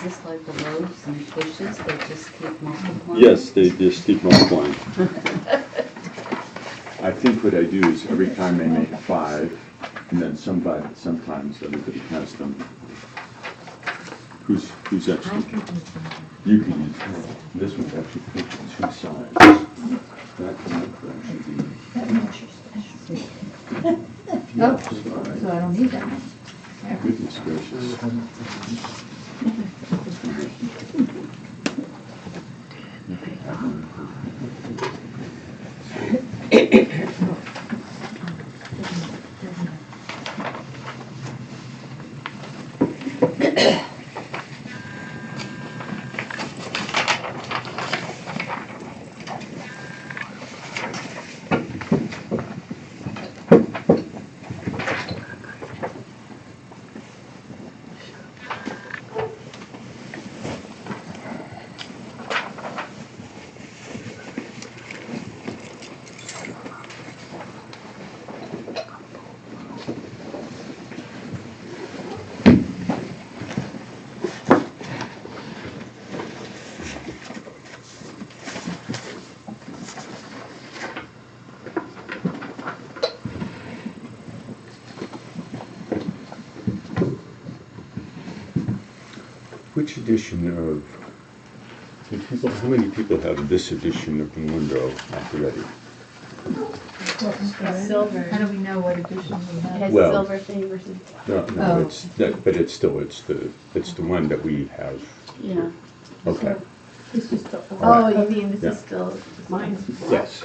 this like the loaves and fishes, they just keep multiplying? Yes, they just keep multiplying. I think what I do is every time I make 5, and then sometimes everybody has them. Who's actually? You can use one. This one's actually printed 2 sides. That could actually be. Oh, so I don't need that one. Goodness gracious. Which edition of, how many people have this edition of the Mundo already? Silver. How do we know what edition we It have? has Well- silver thing versus. No, Oh. but it's the one that we have. Yeah. Okay. This is the Oh, you mean this Yeah. is still mine? Yes.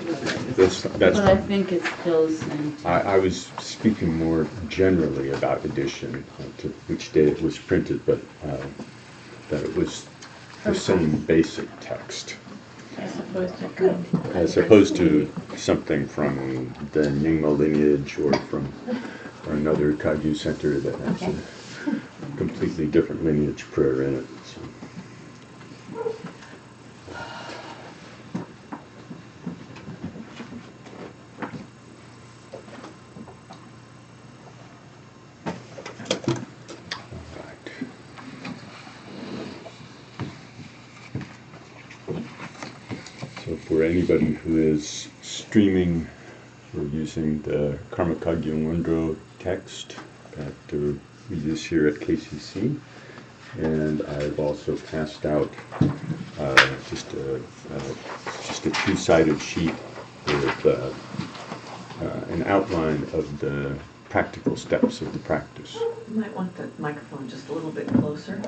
That's. But I think it's still the same. I was speaking more generally about edition, to which date it was printed, but that it was the same basic text, As opposed to something from the Nyingma lineage or from another Kagyu center that has Okay. a completely different lineage prayer in it. So. So for anybody who is streaming or using the Karma Kagyu Wondro text that we use here at KCC, and I've also passed out just a 2-sided sheet with an outline of the practical steps of the practice. You might want the microphone just a little bit closer.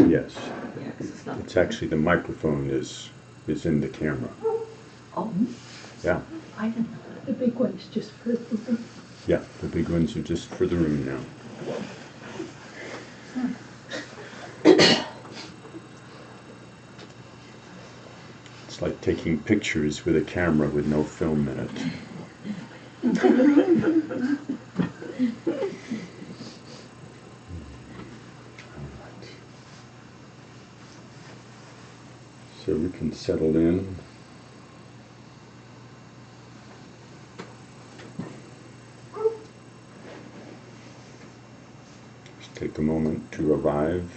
Yes, Yeah, 'cause it's not. it's actually the microphone is in the camera. Oh, Yeah, I didn't know The big one's just for, yeah, the big ones are just for the room now. It's like taking pictures with a camera with no film in it. Alright. So we can settle in. Just take a moment to arrive.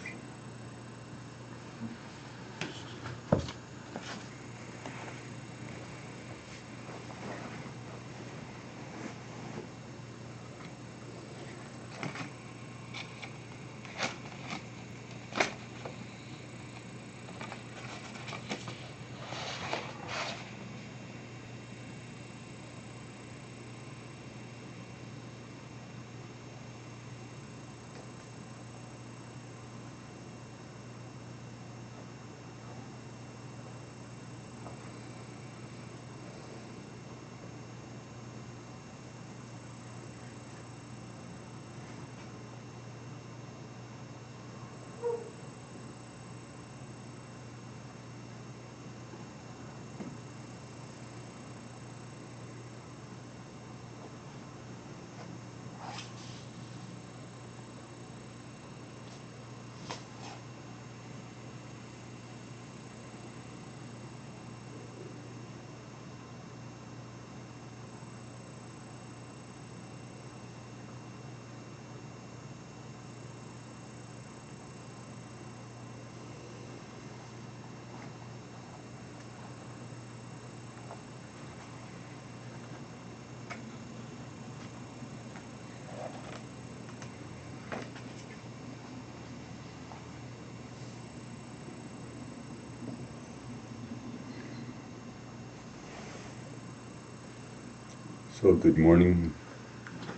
So good morning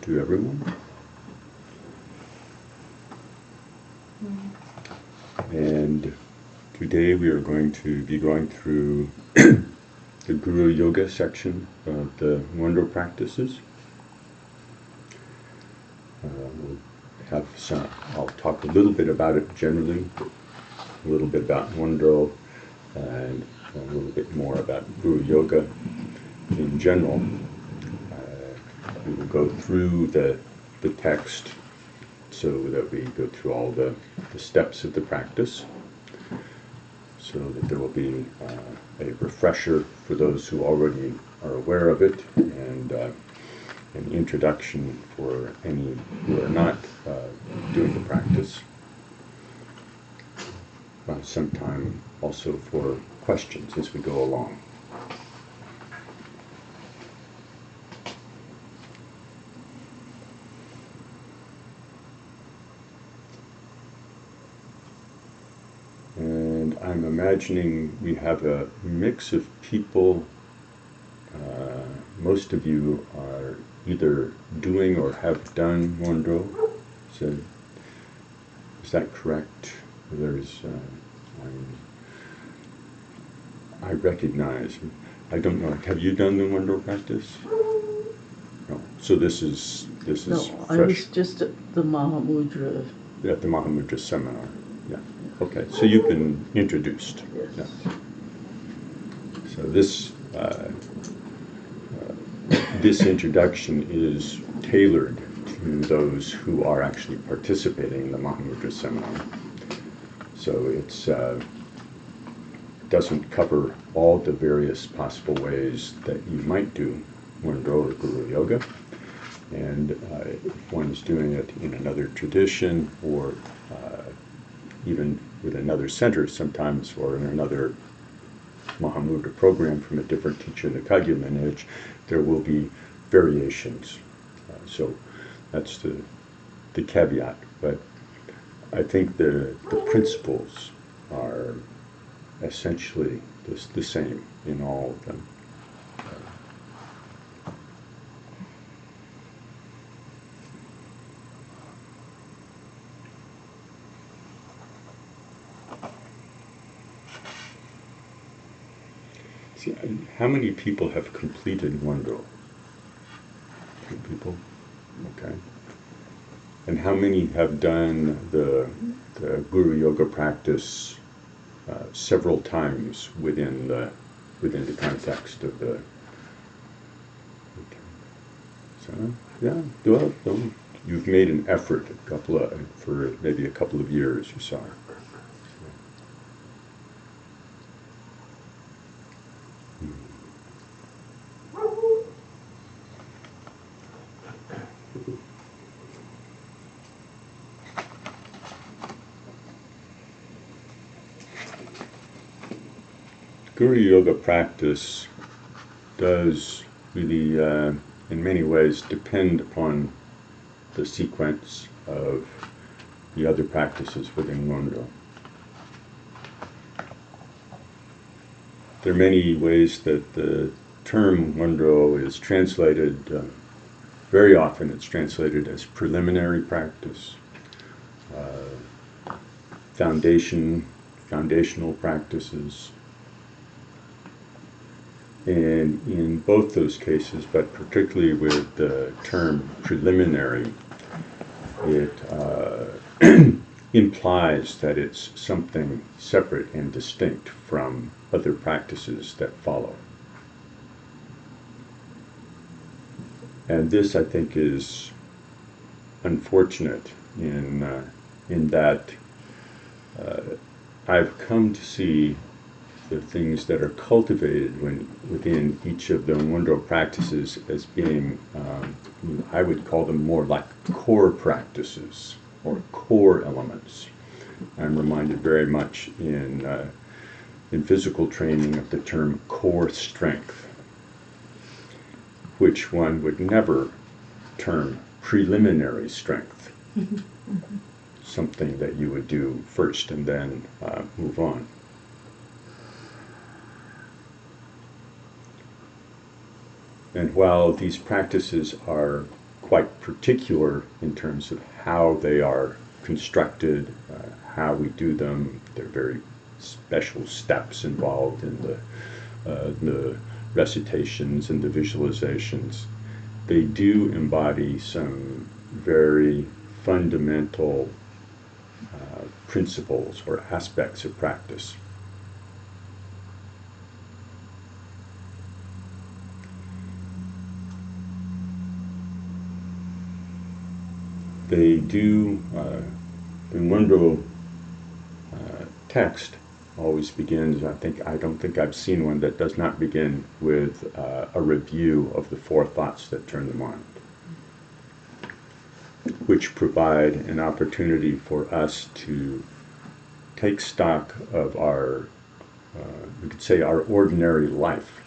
to everyone. And today we are going to be going through the Guru Yoga section of the Wondro practices. We'll have some, I'll talk a little bit about it generally, a little bit about Wondro, and a little bit more about Guru Yoga in general. We will go through the text so that we go through all the steps of the practice, so that there will be a refresher for those who already are aware of it, and an introduction for any who are not doing the practice. Some time also for questions as we go along. And I'm imagining we have a mix of people. Most of you are either doing or have done Wondro. So, is that correct? There's, I recognize. I don't know. Have you done the Wondro practice? No. So this is No, I fresh. was just at the Mahamudra. At the Mahamudra seminar. Yeah. Okay. So you've been introduced. Yes. Yeah. So this this introduction is tailored to those who are actually participating in the Mahamudra seminar. So it's doesn't cover all the various possible ways that you might do Wondro or Guru Yoga. And if one's doing it in another tradition, or even with another center sometimes, or in another Mahamudra program from a different teacher in the Kagyu lineage, there will be variations. So that's the caveat. But I think the principles are essentially the same in all of them. See, how many people have completed Wondro? 2 people? Okay. And how many have done the Guru Yoga practice several times within the context of the? Okay. So yeah, well, you've made an effort for maybe a couple of years. You saw. Guru Yoga practice does really, in many ways, depend upon the sequence of the other practices within Wondro. There are many ways that the term Wondro is translated. Very often it's translated as preliminary practice, foundational practices. And in both those cases, but particularly with the term preliminary, it implies that it's something separate and distinct from other practices that follow. And this, I think, is unfortunate in that I've come to see the things that are cultivated within each of the Wondro practices as being, I would call them more like core practices or core elements. I'm reminded very much in physical training of the term core strength, which one would never term preliminary strength, something that you would do first and then move on. And while these practices are quite particular in terms of how they are constructed, how we do them, there are very special steps involved in the recitations and the visualizations. They do embody some very fundamental principles or aspects of practice. They do, the Wondro text always begins, I don't think I've seen one that does not begin with a review of the four thoughts that turn the mind, which provide an opportunity for us to take stock of our, we could say, our ordinary life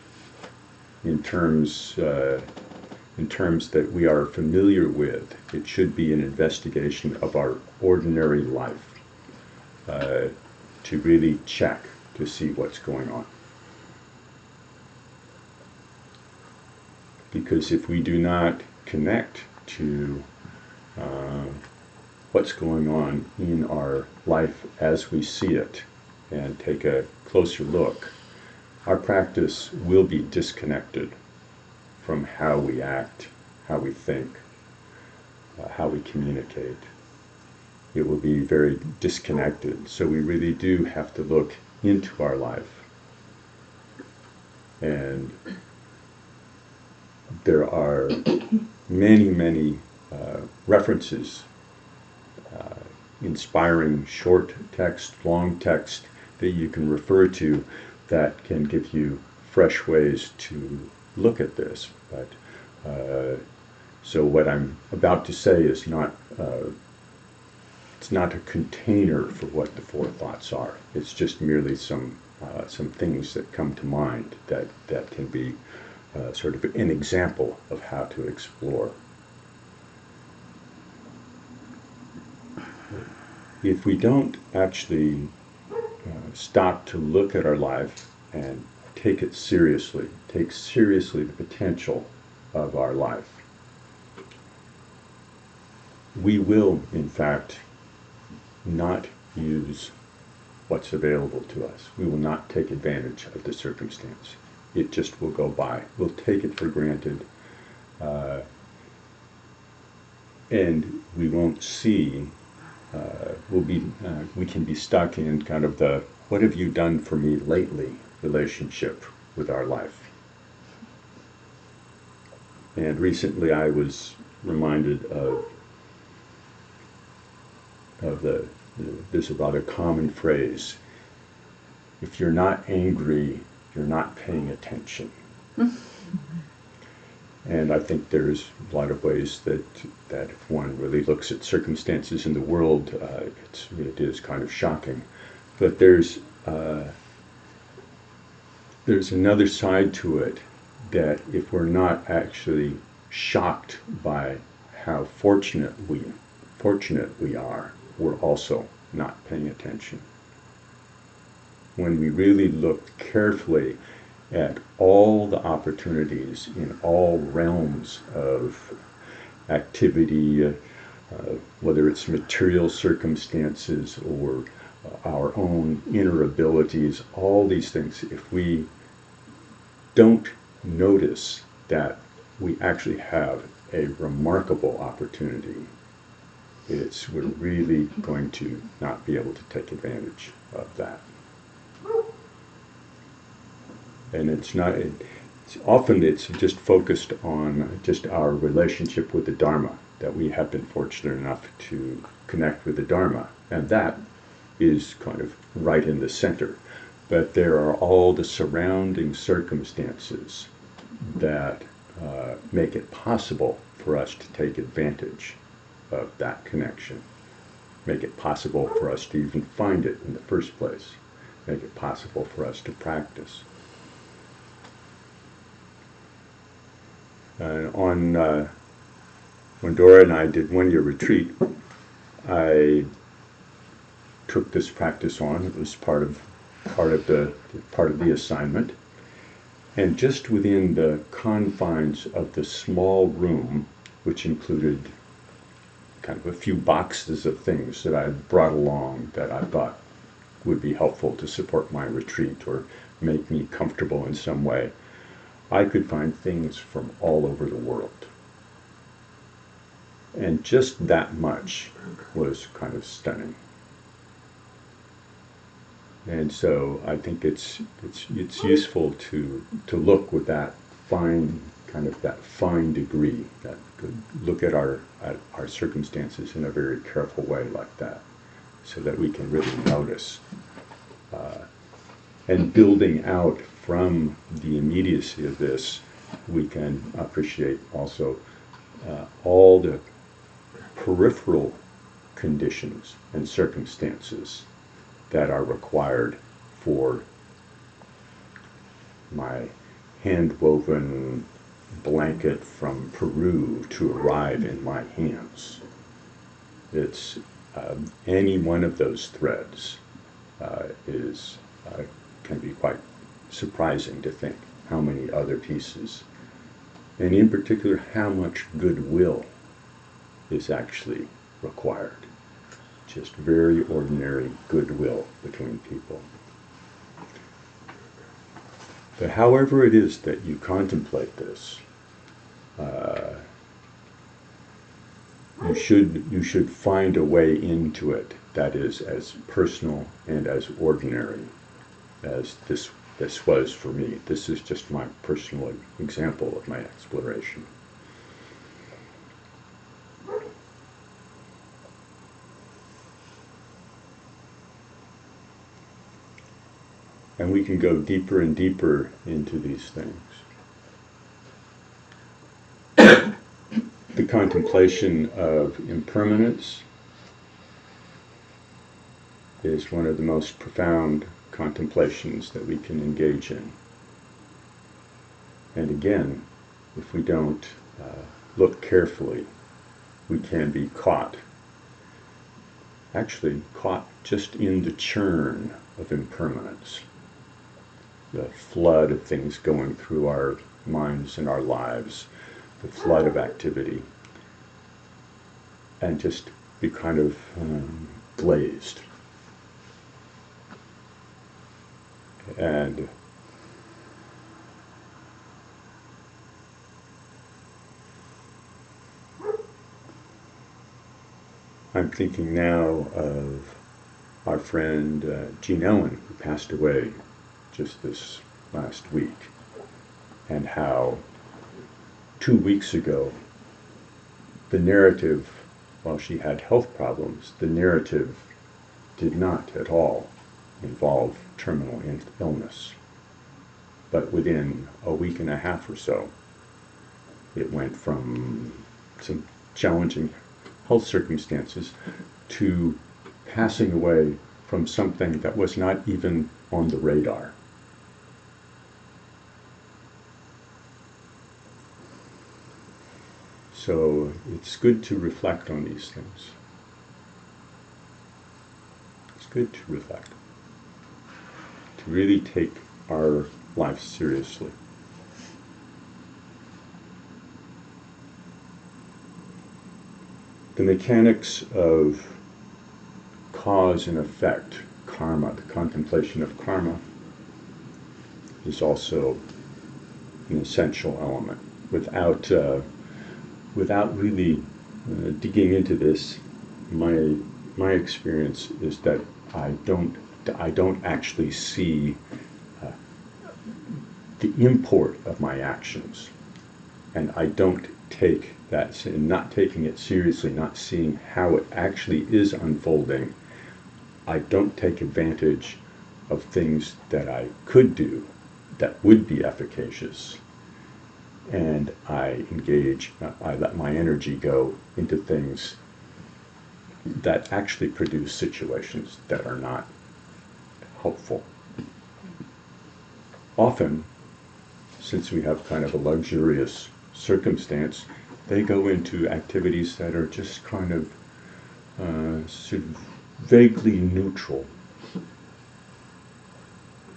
in terms that we are familiar with. It should be an investigation of our ordinary life to really check to see what's going on. Because if we do not connect to what's going on in our life as we see it and take a closer look, our practice will be disconnected from how we act, how we think, how we communicate. It will be very disconnected. So we really do have to look into our life. And there are many, many references, inspiring short text, long text that you can refer to that can give you fresh ways to look at this. But so what I'm about to say is not it's not a container for what the four thoughts are. It's just merely some things that come to mind that can be sort of an example of how to explore. If we don't actually stop to look at our life and take it seriously, take seriously the potential of our life, we will, in fact, not use what's available to us. We will not take advantage of the circumstance. It just will go by. We'll take it for granted, and we won't see. We can be stuck in kind of the "what have you done for me lately" relationship with our life. And recently I was reminded of there's a rather common phrase: if you're not angry, you're not paying attention. And I think there's a lot of ways that if one really looks at circumstances in the world, it is kind of shocking. But there's another side to it, that if we're not actually shocked by how fortunate we are, we're also not paying attention. When we really look carefully at all the opportunities in all realms of activity, whether it's material circumstances or our own inner abilities, all these things, if we don't notice that we actually have a remarkable opportunity, we're really going to not be able to take advantage of that. And often it's just focused on just our relationship with the Dharma, that we have been fortunate enough to connect with the Dharma, and that is kind of right in the center. But there are all the surrounding circumstances that make it possible for us to take advantage of that connection, make it possible for us to even find it in the first place, make it possible for us to practice. When Dora and I did one-year retreat, I took this practice on. It was part of the assignment, And just within the confines of the small room, which included kind of a few boxes of things that I had brought along that I thought would be helpful to support my retreat or make me comfortable in some way, I could find things from all over the world. And just that much was kind of stunning. And so I think it's useful to look with that fine degree, that look at our circumstances in a very careful way like that, so that we can really notice. And building out from the immediacy of this, we can appreciate also all the peripheral conditions and circumstances that are required for my hand-woven blanket from Peru to arrive in my hands. It's any one of those threads can be quite surprising to think how many other pieces, and in particular how much goodwill is actually required. Just very ordinary goodwill between people. But however it is that you contemplate this, you should find a way into it that is as personal and as ordinary as this was for me. This is just my personal example of my exploration. And we can go deeper and deeper into these things. The contemplation of impermanence is one of the most profound contemplations that we can engage in. And again, if we don't look carefully, we can be caught just in the churn of impermanence, the flood of things going through our minds and our lives, the flood of activity, and just be kind of glazed. And I'm thinking now of our friend Gene Ellen, who passed away just this last week, and how 2 weeks ago the narrative, while she had health problems, the narrative did not at all involve terminal illness. But within a week and a half or so, it went from some challenging health circumstances to passing away from something that was not even on the radar. So it's good to reflect on these things. It's good to reflect, to really take our life seriously. The mechanics of cause and effect, karma, the contemplation of karma, is also an essential element. Without really digging into this, my experience is that I don't actually see the import of my actions, and I don't take that, not taking it seriously, not seeing how it actually is unfolding. I don't take advantage of things that I could do that would be efficacious, and I let my energy go into things that actually produce situations that are not helpful. Often, since we have kind of a luxurious circumstance, they go into activities that are just kind of sort of vaguely neutral.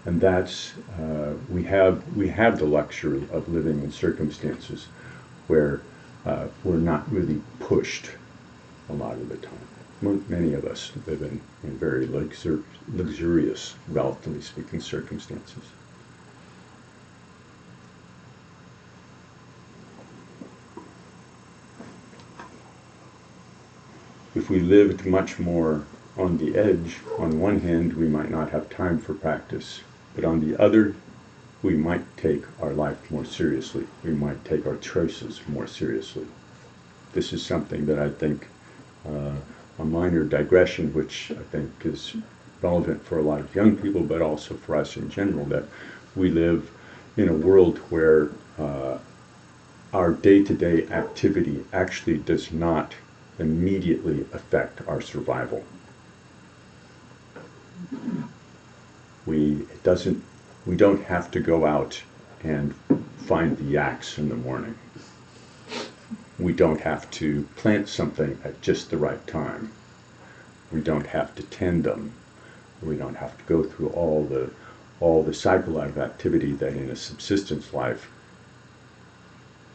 And that's, we have the luxury of living in circumstances where we're not really pushed a lot of the time. Many of us live in very luxurious, relatively speaking, circumstances. If we lived much more on the edge, on one hand, we might not have time for practice, but on the other, we might take our life more seriously. We might take our choices more seriously. This is something that I think, a minor digression, which I think is relevant for a lot of young people, but also for us in general, that we live in a world where our day-to-day activity actually does not immediately affect our survival. We don't have to go out and find the yaks in the morning. We don't have to plant something at just the right time. We don't have to tend them. We don't have to go through all the cycle of activity that in a subsistence life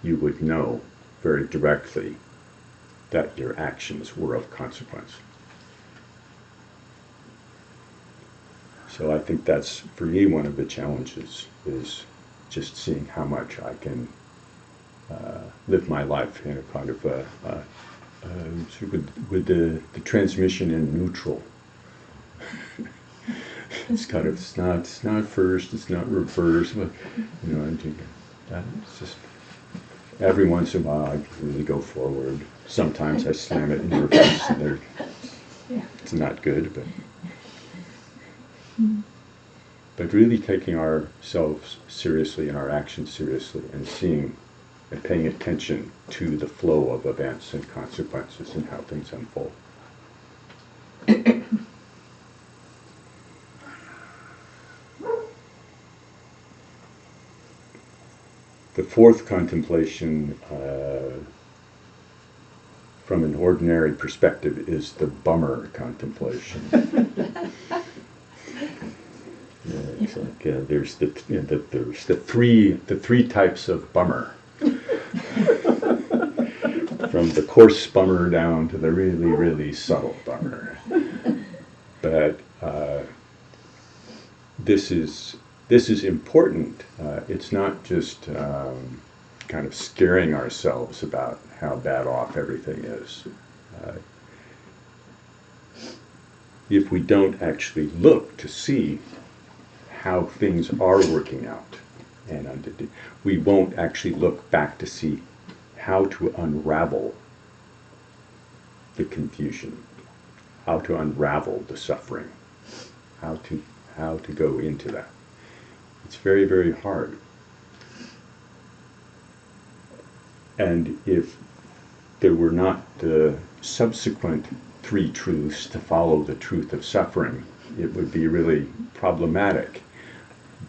you would know very directly that your actions were of consequence. So I think that's, for me, one of the challenges is just seeing how much I can live my life in a kind of with the transmission in neutral. It's kind of, it's not first, it's not reverse, but, you know, it's just, every once in a while I really go forward. Sometimes I slam it in reverse and it's not good, but really taking ourselves seriously and our actions seriously and seeing and paying attention to the flow of events and consequences and how things unfold. The fourth contemplation, from an ordinary perspective, is the bummer contemplation. It's like there's the three types of bummer, from the coarse bummer down to the really, really subtle bummer. But this is important. It's not just kind of scaring ourselves about how bad off everything is. If we don't actually look to see how things are working out, and we won't actually look back to see how to unravel the confusion, how to unravel the suffering, how to go into that. It's very, very hard. And if there were not the subsequent three truths to follow the truth of suffering, it would be really problematic.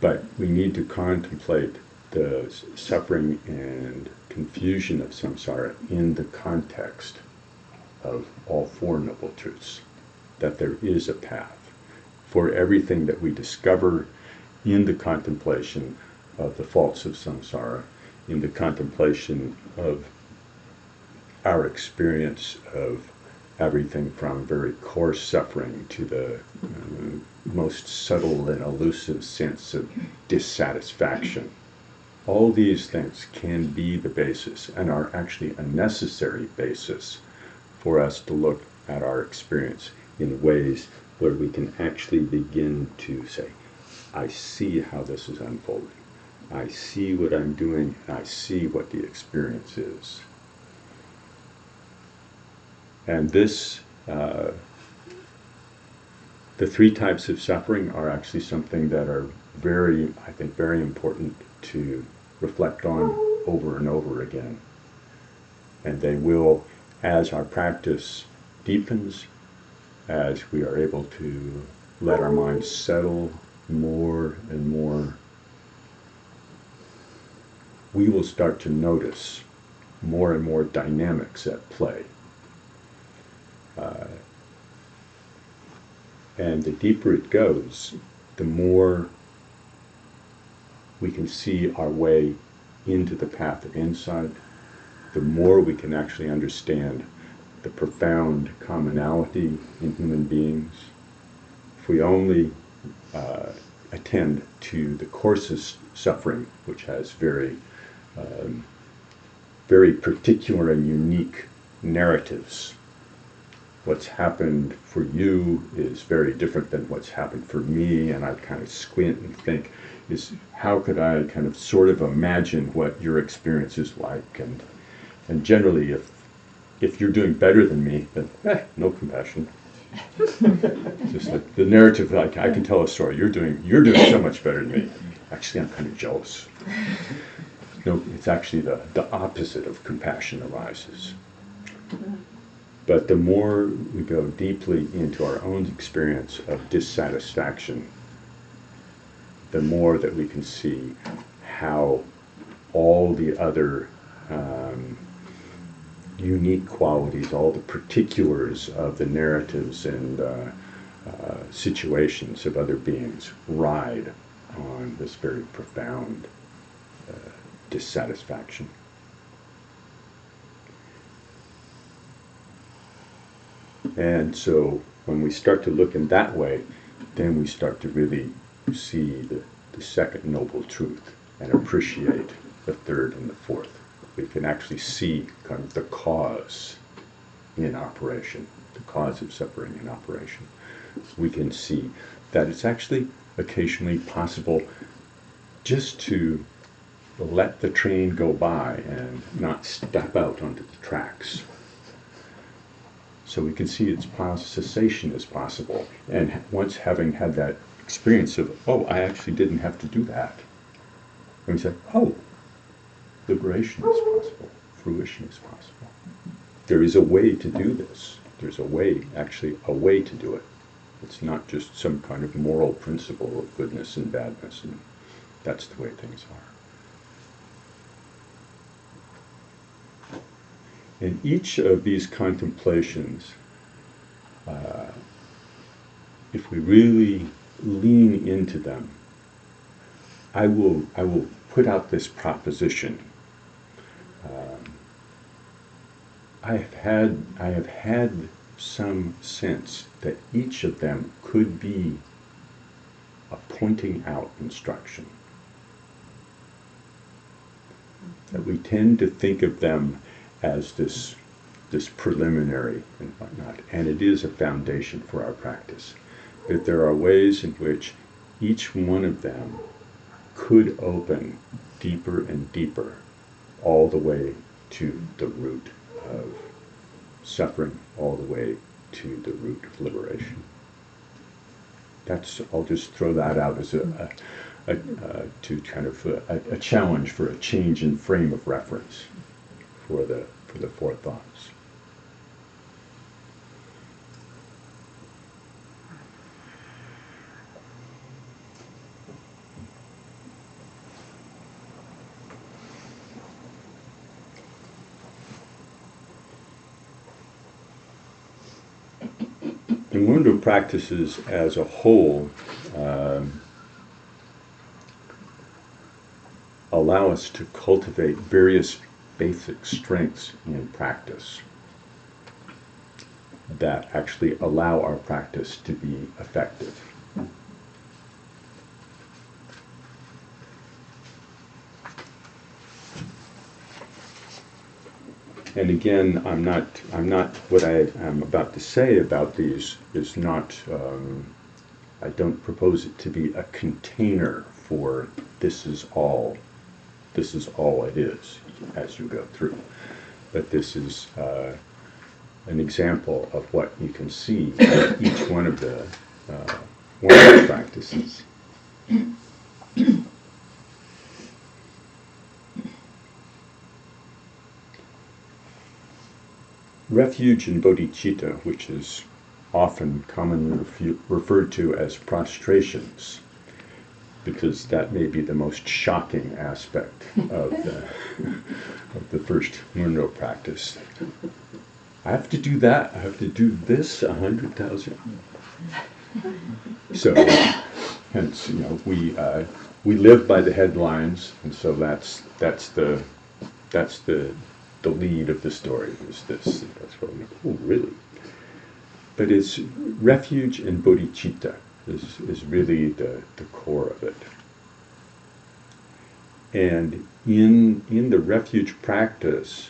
But we need to contemplate the suffering and confusion of samsara in the context of all Four Noble Truths, that there is a path for everything that we discover in the contemplation of the faults of samsara, in the contemplation of our experience of everything from very coarse suffering to the most subtle and elusive sense of dissatisfaction. All these things can be the basis and are actually a necessary basis for us to look at our experience in ways where we can actually begin to say, I see how this is unfolding. I see what I'm doing, and I see what the experience is. And this, the three types of suffering are actually something that are very, I think, very important to reflect on over and over again. And they will, as our practice deepens, as we are able to let our minds settle more and more, we will start to notice more and more dynamics at play. And the deeper it goes, the more we can see our way into the path of insight, the more we can actually understand the profound commonality in human beings. If we only attend to the coarsest suffering, which has very particular and unique narratives. What's happened for you is very different than what's happened for me, and I kind of squint and think, how could I kind of sort of imagine what your experience is like? And generally, if you're doing better than me, then no compassion. Just like the narrative, like I can tell a story. You're doing so much better than me. Actually, I'm kind of jealous. No, it's actually the opposite of compassion arises. But the more we go deeply into our own experience of dissatisfaction, the more that we can see how all the other unique qualities, all the particulars of the narratives and situations of other beings ride on this very profound dissatisfaction. And so when we start to look in that way, then we start to really see the second noble truth and appreciate the third and the fourth. We can actually see kind of the cause in operation, the cause of suffering in operation. We can see that it's actually occasionally possible just to let the train go by and not step out onto the tracks. So we can see cessation is possible. And once having had that experience of, oh, I actually didn't have to do that, and we say, oh, liberation is possible, fruition is possible. There is a way to do this. There's a way to do it. It's not just some kind of moral principle of goodness and badness, and that's the way things are. In each of these contemplations, if we really lean into them, I will put out this proposition. I have had some sense that each of them could be a pointing out instruction. That we tend to think of them as this preliminary and whatnot, and it is a foundation for our practice. That there are ways in which each one of them could open deeper and deeper, all the way to the root of suffering, all the way to the root of liberation. I'll just throw that out as a challenge for a change in frame of reference for the four thoughts. The Ngondro practices as a whole allow us to cultivate various basic strengths in practice that actually allow our practice to be effective. And again, I'm not. What I am about to say about these is not. I don't propose it to be a container for this is all it is as you go through. But this is an example of what you can see in each one of the practices. Refuge in bodhicitta, which is often commonly referred to as prostrations, because that may be the most shocking aspect of the first Ngondro practice. I have to do that. I have to do this 100,000. So, hence, we live by the headlines, and so that's the lead of the story. Is this? That's what we. Oh, really? But it's refuge and bodhicitta is really the core of it. And in the refuge practice,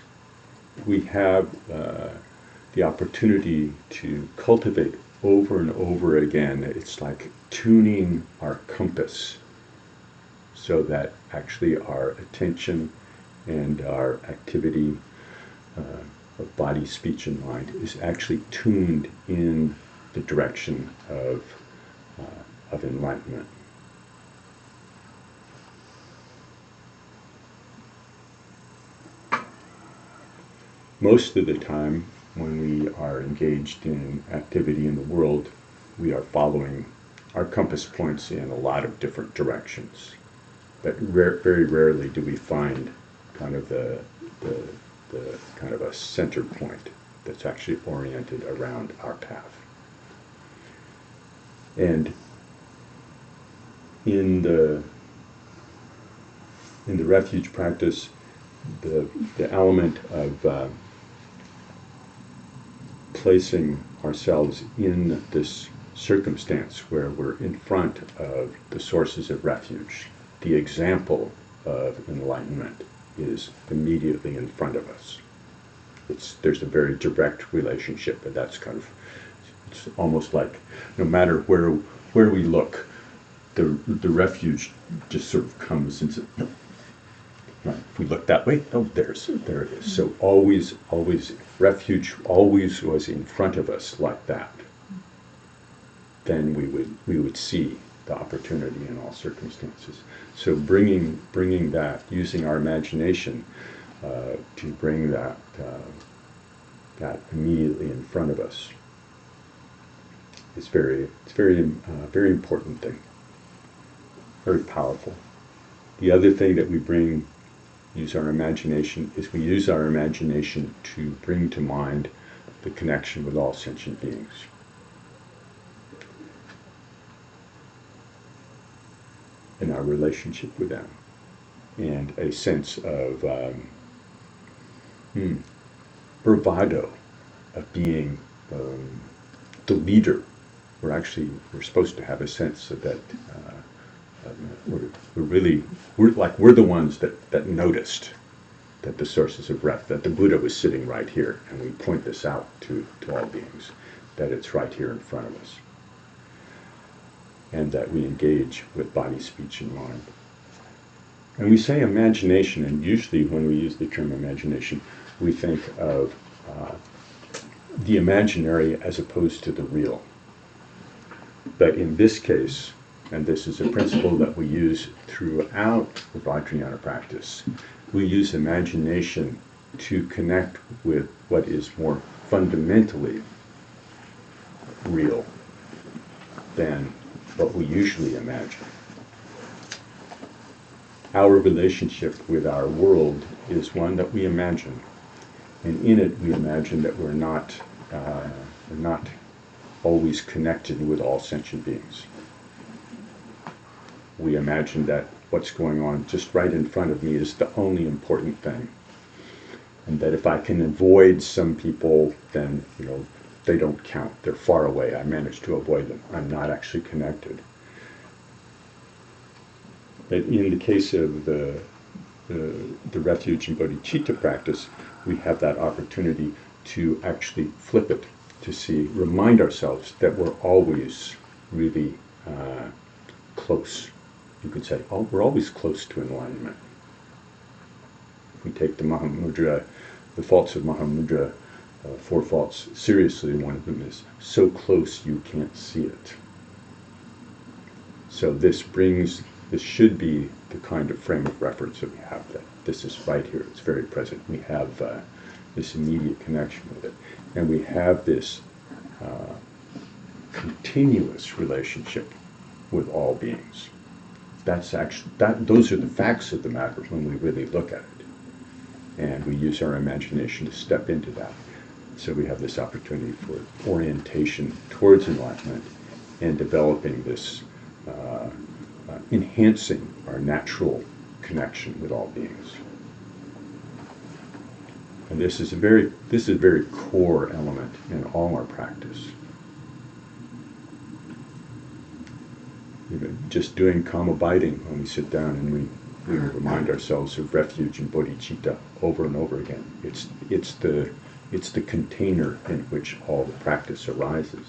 we have the opportunity to cultivate over and over again. It's like tuning our compass so that actually our attention and our activity of body, speech, and mind is actually tuned in the direction of enlightenment. Most of the time, when we are engaged in activity in the world, we are following our compass points in a lot of different directions. But very rarely do we find kind of the kind of a center point that's actually oriented around our path. And in the refuge practice, the element of placing ourselves in this circumstance where we're in front of the sources of refuge, the example of enlightenment is immediately in front of us. There's a very direct relationship, and that's kind of, it's almost like no matter where we look, the refuge just sort of comes and says, no. Right. If we look that way, oh, there it is. So always, refuge always was in front of us like that. Then we would see the opportunity in all circumstances. So bringing that, using our imagination to bring that immediately in front of us, it's very important thing, very powerful. The other thing that we use our imagination is we use our imagination to bring to mind the connection with all sentient beings. And our relationship with them, and a sense of bravado of being the leader. We're supposed to have a sense of that we're the ones that noticed that the sources of breath, that the Buddha was sitting right here, and we point this out to all beings, that it's right here in front of us. And that we engage with body, speech, and mind. And we say imagination, and usually when we use the term imagination, we think of the imaginary as opposed to the real. But in this case, and this is a principle that we use throughout the Vajrayana practice, we use imagination to connect with what is more fundamentally real than what we usually imagine. Our relationship with our world is one that we imagine, and in it we imagine that we're not always connected with all sentient beings. We imagine that what's going on just right in front of me is the only important thing, and that if I can avoid some people, then they don't count. They're far away. I managed to avoid them. I'm not actually connected. But in the case of the refuge and bodhicitta practice, we have that opportunity to actually flip it, to remind ourselves that we're always really close. You could say, we're always close to enlightenment. If we take the Mahamudra, the faults of Mahamudra, 4 faults seriously, one of them is so close you can't see it. So this should be the kind of frame of reference that we have, that this is right here, it's very present. We have this immediate connection with it. And we have this continuous relationship with all beings. Those are the facts of the matter when we really look at it. And we use our imagination to step into that. So we have this opportunity for orientation towards enlightenment and developing this enhancing our natural connection with all beings. And this is a very core element in all our practice. Even just doing calm abiding when we sit down and we remind ourselves of refuge and bodhicitta over and over again. It's the container in which all the practice arises.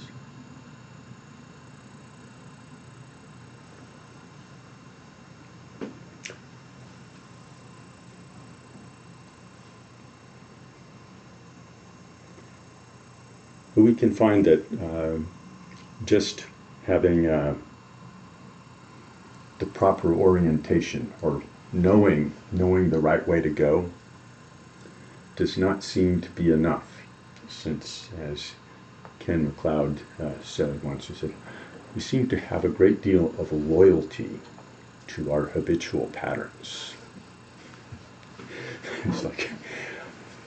But we can find that just having the proper orientation, or knowing the right way to go, does not seem to be enough. Since, as Ken MacLeod said once, he said, we seem to have a great deal of loyalty to our habitual patterns.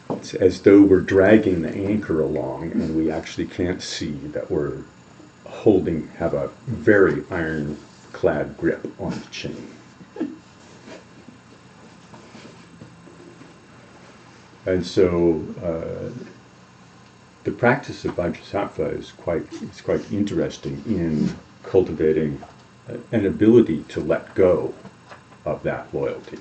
It's as though we're dragging the anchor along and we actually can't see that we're have a very ironclad grip on the chain. And so the practice of Vajrasattva is quite interesting in cultivating an ability to let go of that loyalty.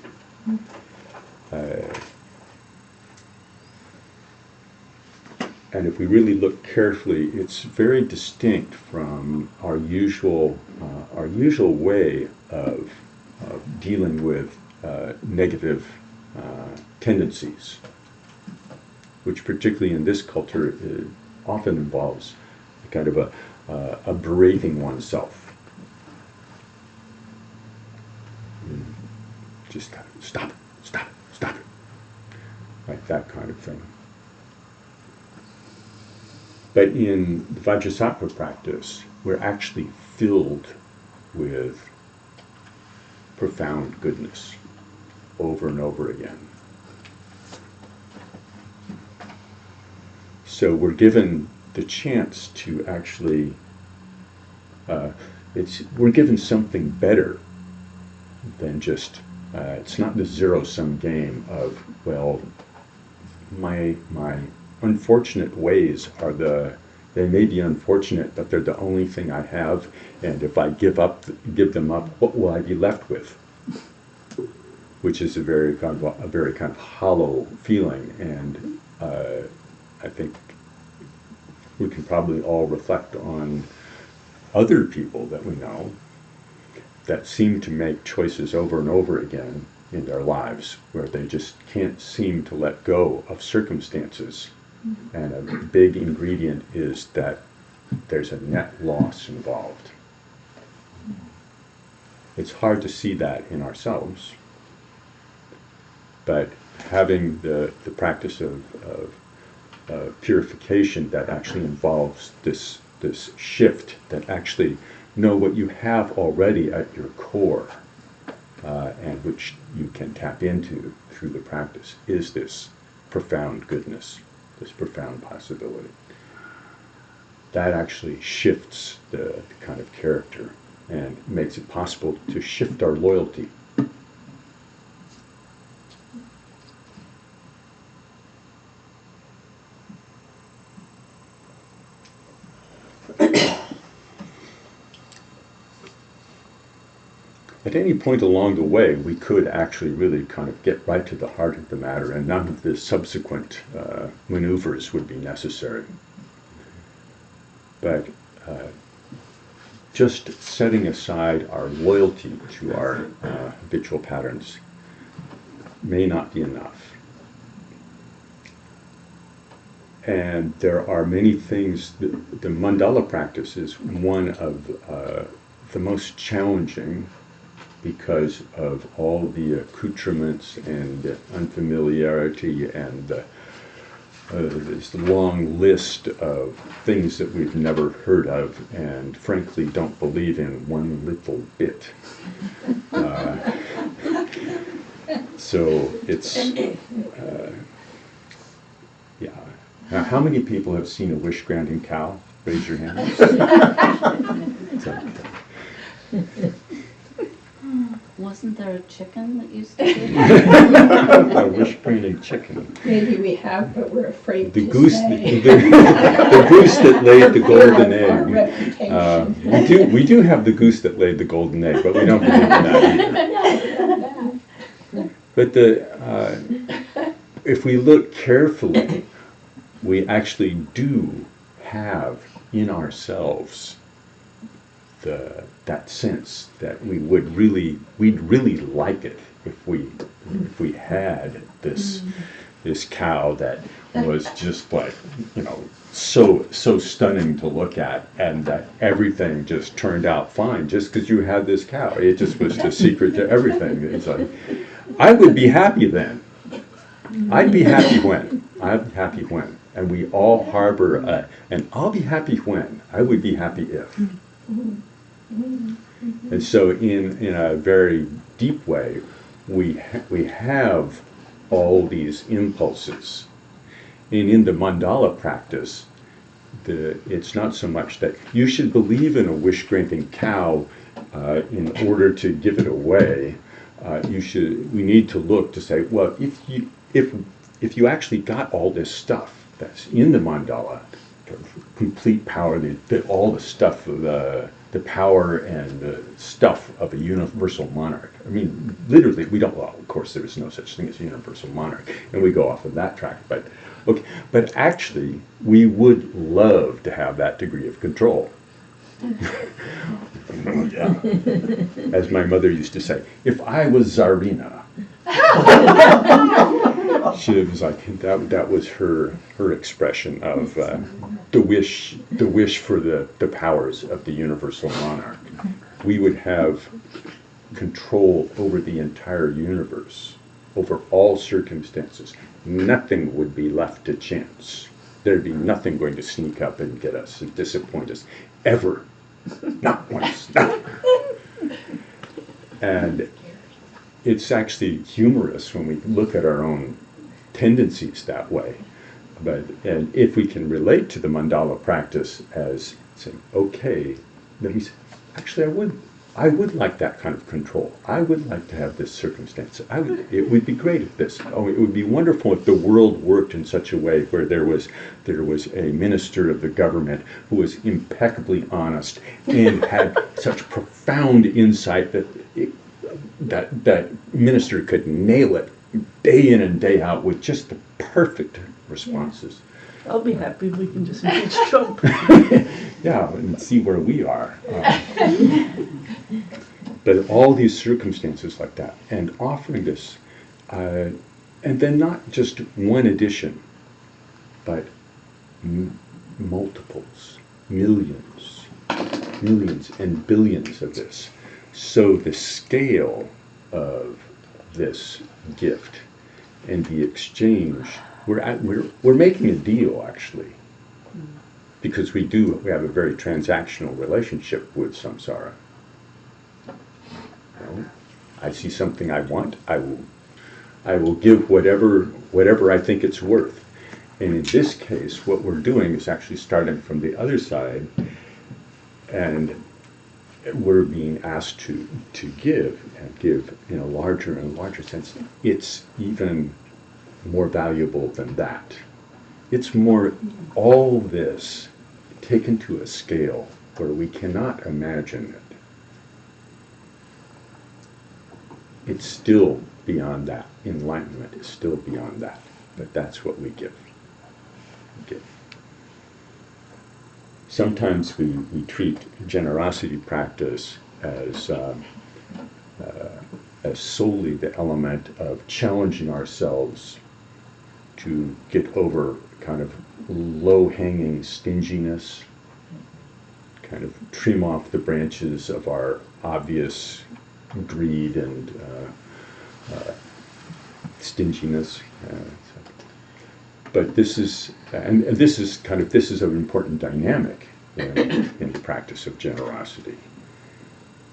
And if we really look carefully, it's very distinct from our usual way of dealing with negative tendencies, which particularly in this culture often involves a kind of a berating oneself. Just kind of stop it, like that kind of thing. But in the Vajrasattva practice, we're actually filled with profound goodness over and over again. So we're given the chance to actually, we're given something better than just, it's not the zero-sum game of, well, my unfortunate ways they may be unfortunate, but they're the only thing I have, and if I give them up, what will I be left with? Which is a very kind of hollow feeling, and I think we can probably all reflect on other people that we know that seem to make choices over and over again in their lives where they just can't seem to let go of circumstances. And a big ingredient is that there's a net loss involved. It's hard to see that in ourselves, but having the practice of purification that actually involves this shift, that actually know what you have already at your core, and which you can tap into through the practice, is this profound goodness, this profound possibility. That actually shifts the kind of character and makes it possible to shift our loyalty. At any point along the way, we could actually really kind of get right to the heart of the matter, and none of the subsequent maneuvers would be necessary. But just setting aside our loyalty to our habitual patterns may not be enough. And there are many things, the mandala practice is one of the most challenging, because of all the accoutrements and the unfamiliarity and this long list of things that we've never heard of and frankly don't believe in one little bit. So it's, yeah. Now, how many people have seen a wish-granting cow? Raise your hand. Wasn't there a chicken that used to do that? A wish-granting chicken. Maybe we have, but we're afraid The to goose, say. the goose that laid the golden Our egg. reputation. We do have the goose that laid the golden egg, but we don't believe in that either. But if we look carefully, we actually do have in ourselves that sense that we'd really like it if we had this cow that was just like, so stunning to look at, and that everything just turned out fine just because you had this cow. It just was the secret to everything. It's like, I would be happy then. I'd be happy when. And we all harbor and I'll be happy when. I would be happy if. And so in a very deep way, we have all these impulses. And in the mandala practice, it's not so much that you should believe in a wish-granting cow in order to give it away. We need to look to say, well, if you actually got all this stuff that's in the mandala, complete power, all the stuff, the power and the stuff of a universal monarch. I mean, literally, of course, there is no such thing as a universal monarch, and we go off of that track, but actually, we would love to have that degree of control. Yeah. As my mother used to say, if I was Tsarina, she was like, that was her expression of the wish for the powers of the universal monarch. We would have control over the entire universe, over all circumstances. Nothing would be left to chance. There'd be nothing going to sneak up and get us and disappoint us, ever. Not once. And it's actually humorous when we look at our own tendencies that way. And if we can relate to the mandala practice as saying, okay, let me say, actually I would like that kind of control. I would like to have this circumstance. It would be great if this. Oh, it would be wonderful if the world worked in such a way where there was a minister of the government who was impeccably honest and had such profound insight that minister could nail it day in and day out with just the perfect responses. I'll be happy if we can just impeach Trump. Yeah, and see where we are. But all these circumstances like that, and offering this, and then not just one edition, but multiples, millions and billions of this. So the scale of this gift and the exchange, we're making a deal actually, because we have a very transactional relationship with samsara. I see something I want, I will give whatever I think it's worth. And in this case, what we're doing is actually starting from the other side, and we're being asked to give in a larger and larger sense. It's even more valuable than that. It's more, all this taken to a scale where we cannot imagine it. It's still beyond that. Enlightenment is still beyond that. But that's what we give. Sometimes we treat generosity practice as solely the element of challenging ourselves to get over kind of low-hanging stinginess, kind of trim off the branches of our obvious greed and stinginess. But this is an important dynamic in the practice of generosity.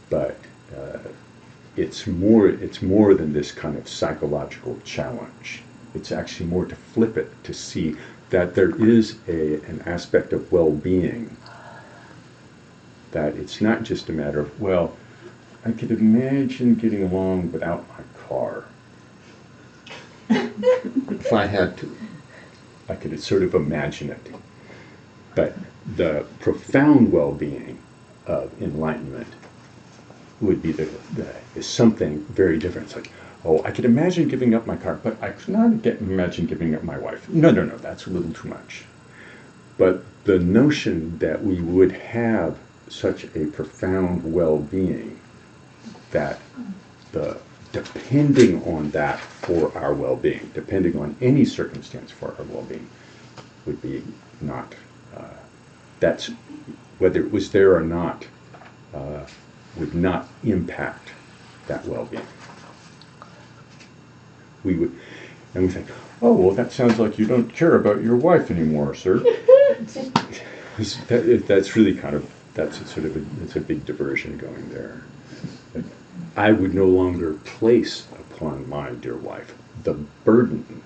But it's more than this kind of psychological challenge. It's actually more to flip it, to see that there is an aspect of well-being, that it's not just a matter of, well, I could imagine getting along without my car. If I had to, I could sort of imagine it. But the profound well-being of enlightenment would be is something very different. It's like, oh, I could imagine giving up my car, but I could not imagine giving up my wife. No, that's a little too much. But the notion that we would have such a profound well-being that depending on that for our well-being, depending on any circumstance for our well-being, would be not, that's, whether it was there or not, would not impact that well-being. We would, and we think, oh, well, that sounds like you don't care about your wife anymore, sir. That's really kind of, that's it's a big diversion going there. But I would no longer place upon my dear wife the burden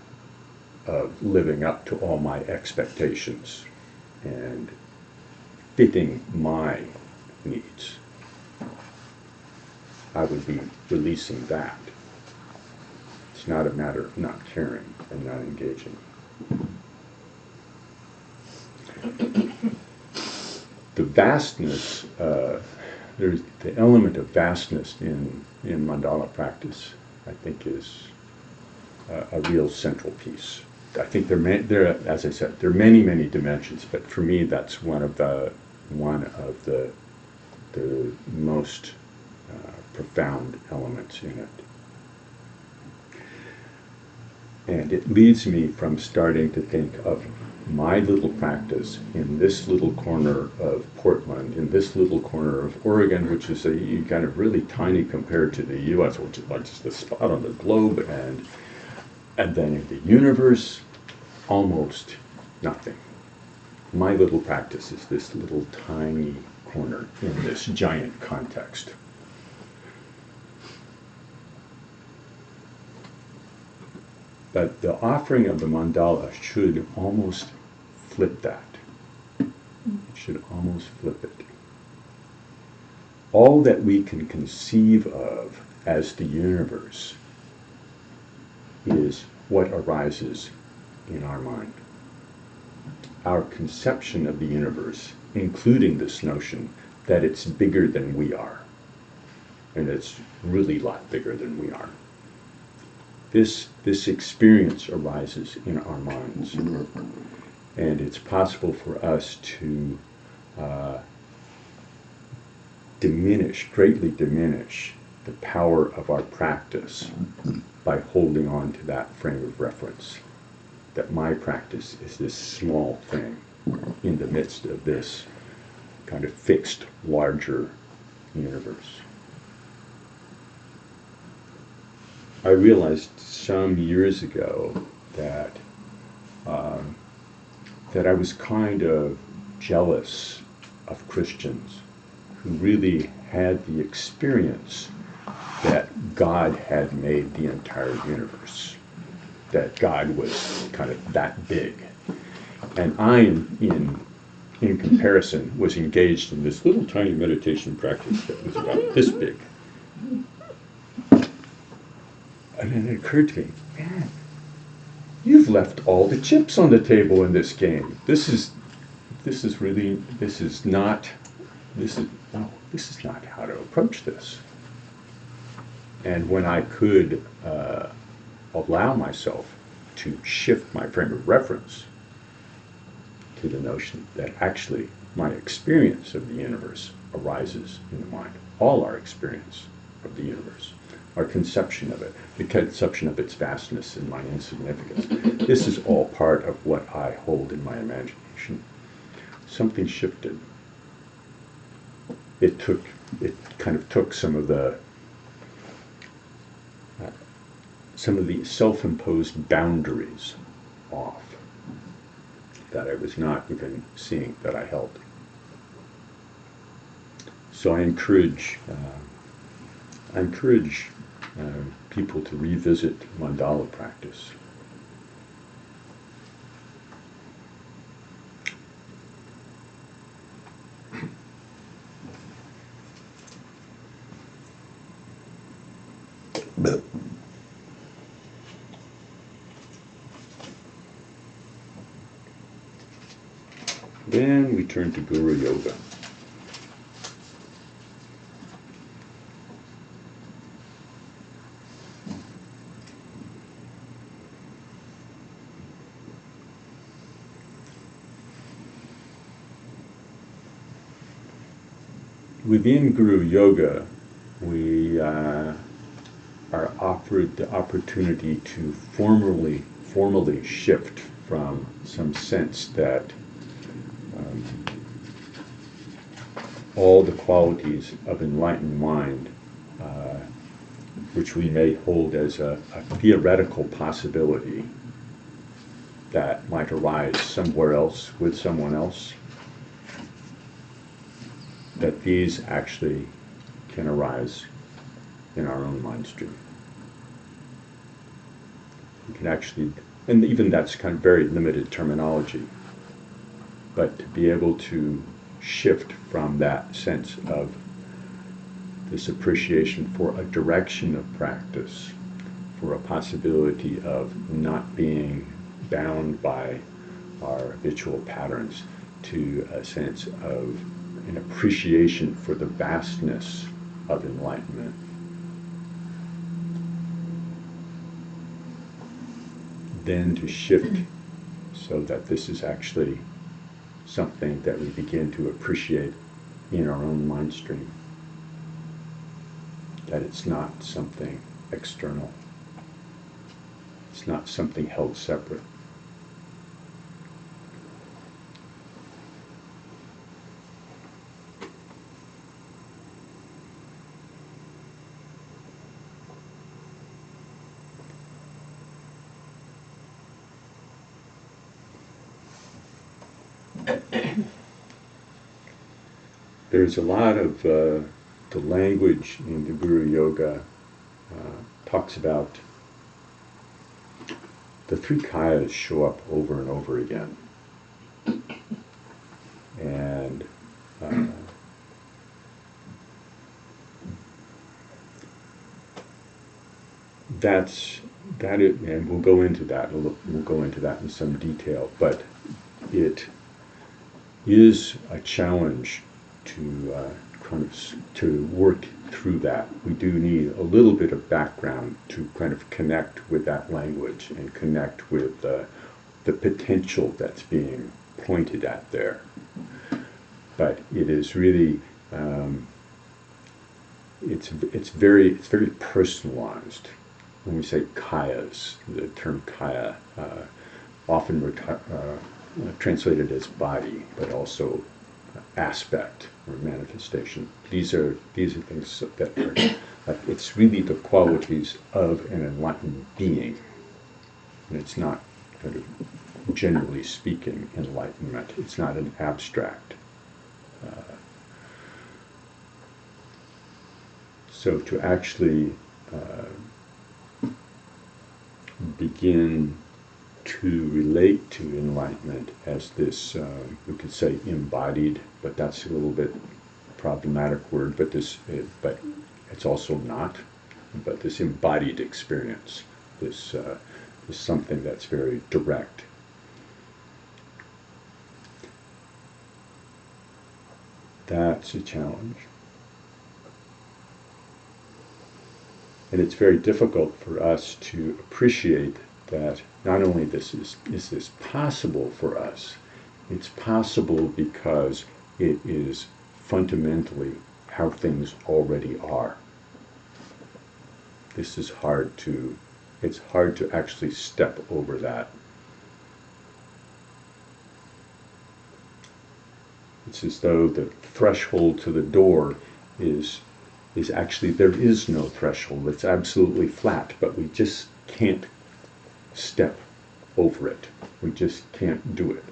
of living up to all my expectations and fitting my needs. I would be releasing that. It's not a matter of not caring and not engaging. The vastness, there's the element of vastness in mandala practice, I think, is a real central piece. I think there, as I said, there are many, many dimensions, but for me, that's one of the most profound elements in it. And it leads me from starting to think of my little practice in this little corner of Portland, in this little corner of Oregon, which is a kind of really tiny compared to the U.S., which is like just a spot on the globe, and then in the universe, almost nothing. My little practice is this little tiny corner in this giant context. But the offering of the mandala should almost flip that. It should almost flip it. All that we can conceive of as the universe is what arises in our mind. Our conception of the universe, including this notion that it's bigger than we are, and it's really a lot bigger than we are. This experience arises in our minds, and it's possible for us to greatly diminish the power of our practice by holding on to that frame of reference, that my practice is this small thing in the midst of this kind of fixed, larger universe. I realized some years ago that that I was kind of jealous of Christians who really had the experience that God had made the entire universe, that God was kind of that big. And I, in comparison, was engaged in this little tiny meditation practice that was about this big. And then it occurred to me, man, you've left all the chips on the table in this game. This is not how to approach this. And when I could allow myself to shift my frame of reference to the notion that actually my experience of the universe arises in the mind, all our experience of the universe, our conception of it, the conception of its vastness and my insignificance. This is all part of what I hold in my imagination. Something shifted. It kind of took some of the self-imposed boundaries off that I was not even seeing that I held. So I encourage people to revisit mandala practice. Then we turn to Guru Yoga. Within Guru Yoga, we are offered the opportunity to formally shift from some sense that all the qualities of enlightened mind, which we may hold as a theoretical possibility that might arise somewhere else with someone else, that these actually can arise in our own mind stream. We can actually, and even that's kind of very limited terminology, but to be able to shift from that sense of this appreciation for a direction of practice, for a possibility of not being bound by our habitual patterns, to a sense of an appreciation for the vastness of enlightenment. Then to shift so that this is actually something that we begin to appreciate in our own mind stream. That it's not something external. It's not something held separate. There's a lot of the language in the Guru Yoga talks about the three kayas show up over and over again. And and we'll go into that. We'll go into that in some detail. But it is a challenge to work through that. We do need a little bit of background to kind of connect with that language and connect with the potential that's being pointed at there. But it is really it's very personalized. When we say kayas, the term kaya often translated as body, but also aspect or manifestation. These are things that are like, it's really the qualities of an enlightened being, and it's not kind of generally speaking enlightenment. It's not an abstract. So to actually begin to relate to enlightenment as this, we could say embodied, but that's a little bit problematic word, but it's also not, but this embodied experience, this is something that's very direct. That's a challenge. And it's very difficult for us to appreciate that not only is this possible for us, it's possible because it is fundamentally how things already are. It's hard to actually step over that. It's as though the threshold to the door is actually, there is no threshold. It's absolutely flat, but we just can't step over it. We just can't do it.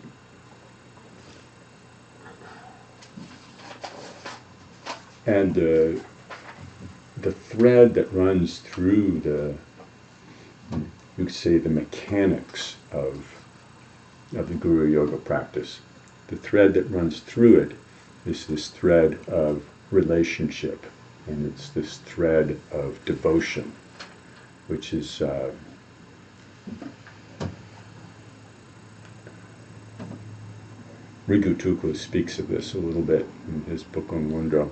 And the thread that runs through you could say, the mechanics of the Guru Yoga practice, the thread that runs through it is this thread of relationship, and it's this thread of devotion. which is Rigu Tuku speaks of this a little bit in his book on Wondro.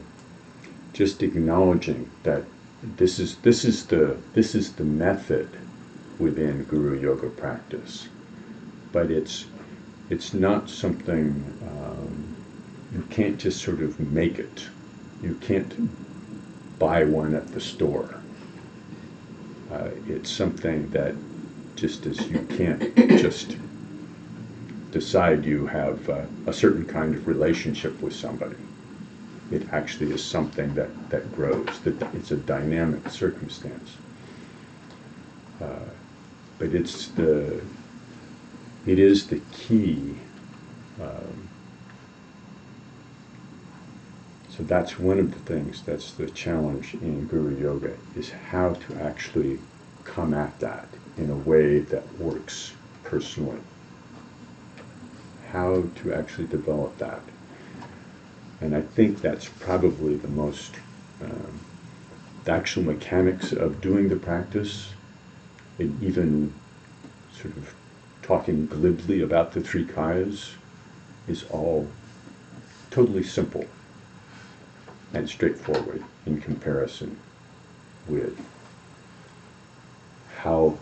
Just acknowledging that this is the method within Guru Yoga practice, but it's not something you can't just sort of make it. You can't buy one at the store. It's something that just as you can't just decide you have a certain kind of relationship with somebody. It actually is something that grows, that it's a dynamic circumstance. But it is the key. So that's one of the things, that's the challenge in Guru Yoga, is how to actually come at that in a way that works personally. How to actually develop that. And I think that's probably the most, the actual mechanics of doing the practice, and even sort of talking glibly about the three kayas, is all totally simple and straightforward in comparison with how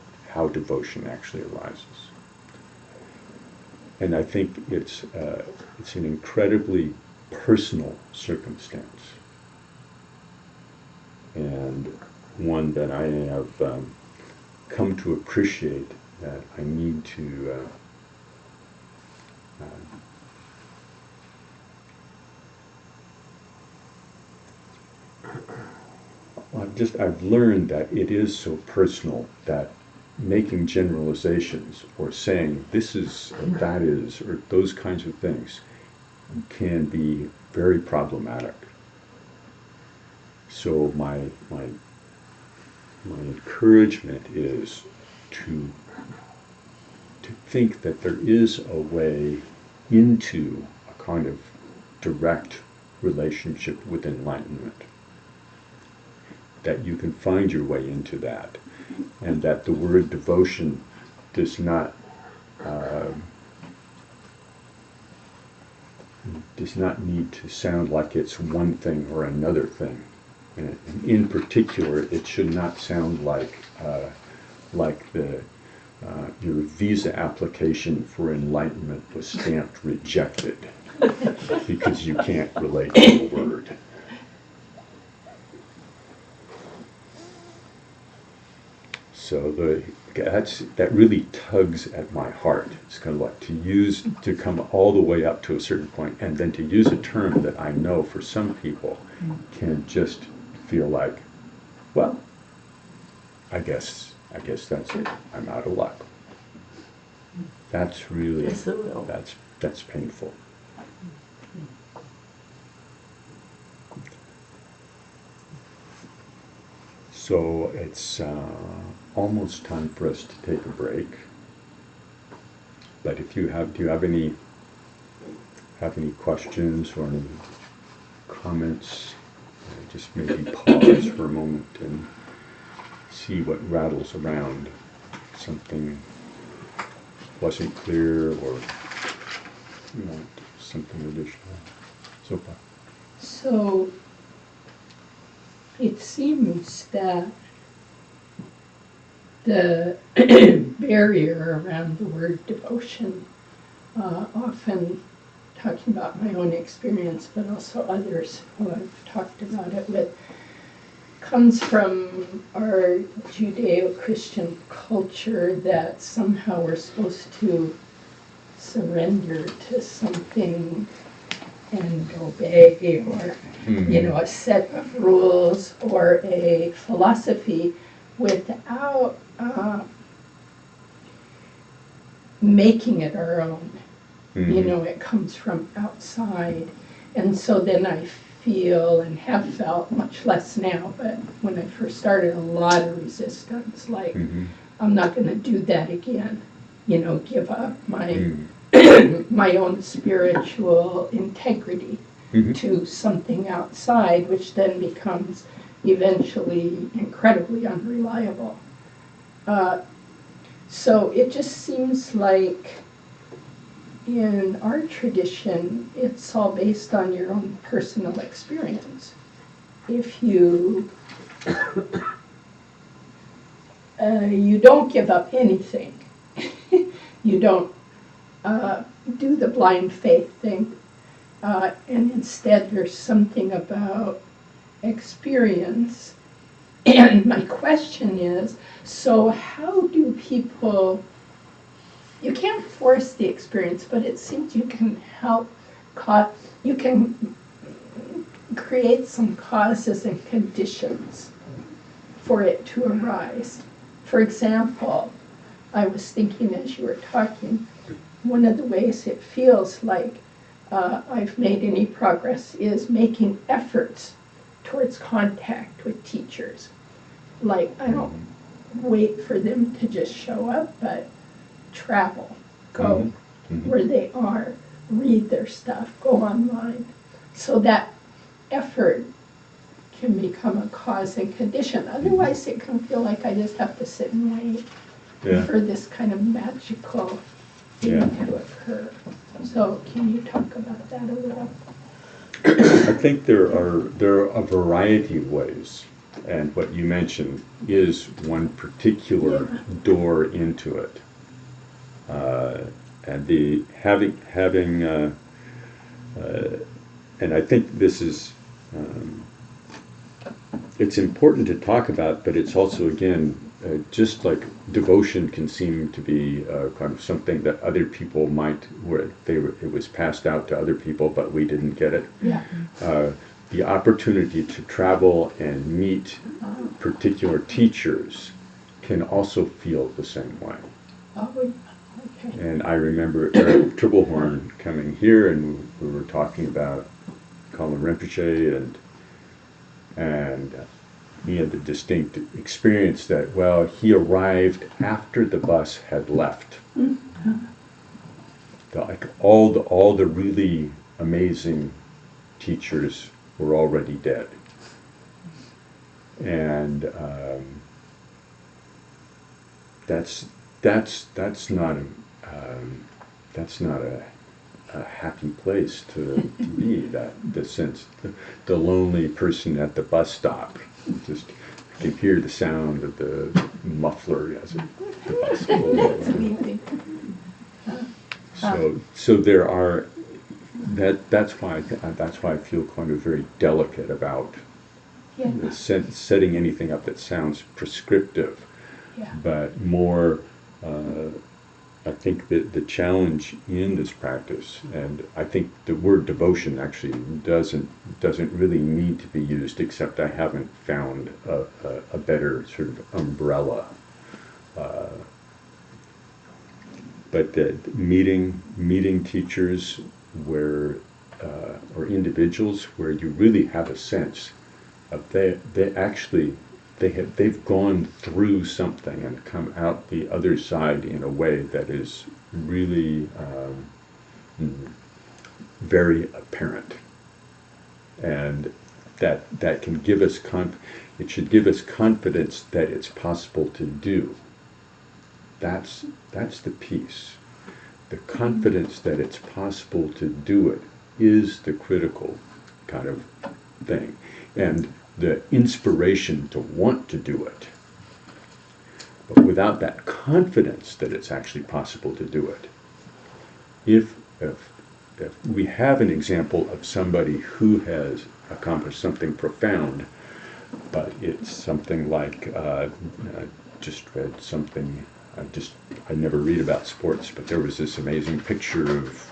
devotion actually arises. And I think it's an incredibly personal circumstance, and one that I have come to appreciate that I need to I've learned that it is so personal that making generalizations or saying this is or that is or those kinds of things can be very problematic. So my encouragement is to think that there is a way into a kind of direct relationship with enlightenment, that you can find your way into that, and that the word devotion does not need to sound like it's one thing or another thing. And in particular, it should not sound like your visa application for enlightenment was stamped rejected because you can't relate to the word. So that really tugs at my heart. It's kind of like to come all the way up to a certain point, and then to use a term that I know for some people can just feel like, well, I guess that's it. I'm out of luck. That's really Yes, it will. that's painful. So it's almost time for us to take a break. But do you have any questions or any comments? Just maybe pause for a moment and see what rattles around. Something wasn't clear, or something additional. So far. So it seems that the barrier around the word devotion, often talking about my own experience, but also others who I've talked about it with, comes from our Judeo-Christian culture that somehow we're supposed to surrender to something and obey, or a set of rules or a philosophy without making it our own. It comes from outside. And so then I feel and have felt, much less now, but when I first started, a lot of resistance, like, I'm not going to do that again, give up my my own spiritual integrity to something outside, which then becomes eventually incredibly unreliable. So it just seems like in our tradition, it's all based on your own personal experience. If you you don't give up anything, you don't do the blind faith thing, and instead there's something about experience. And my question is, so how do people, you can't force the experience, but it seems you can help, you can create some causes and conditions for it to arise. For example, I was thinking as you were talking, one of the ways it feels like I've made any progress is making efforts towards contact with teachers. Like, I don't wait for them to just show up, but travel, go where they are, read their stuff, go online. So that effort can become a cause and condition. Otherwise, it can feel like I just have to sit and wait for this kind of magical thing to occur. So can you talk about that a little? I think there are a variety of ways, and what you mentioned is one particular door into it. And the having and I think this is it's important to talk about, but it's also, again, just like devotion can seem to be kind of something that other people might, it was passed out to other people, but we didn't get it. Yeah. The opportunity to travel and meet particular teachers can also feel the same way. Oh, okay. And I remember Eric Triplehorn coming here, and we were talking about Colin Rinpoche, and he had the distinct experience that, well, he arrived after the bus had left. Like all the really amazing teachers were already dead, and that's not a happy place to be. That the sense, the lonely person at the bus stop, just you can hear the sound of the muffler as the bus goes over. So there are that's why I feel kind of very delicate about setting anything up that sounds prescriptive, but more. I think that the challenge in this practice, and I think the word devotion actually doesn't really need to be used, except I haven't found a better sort of umbrella. But meeting teachers where or individuals where you really have a sense of they've gone through something and come out the other side in a way that is really very apparent, and that can give us it should give us confidence that it's possible to do. That's the piece. The confidence that it's possible to do it is the critical kind of thing, and the inspiration to want to do it. But without that confidence that it's actually possible to do it, if we have an example of somebody who has accomplished something profound, but it's something like, I just read something, I never read about sports, but there was this amazing picture of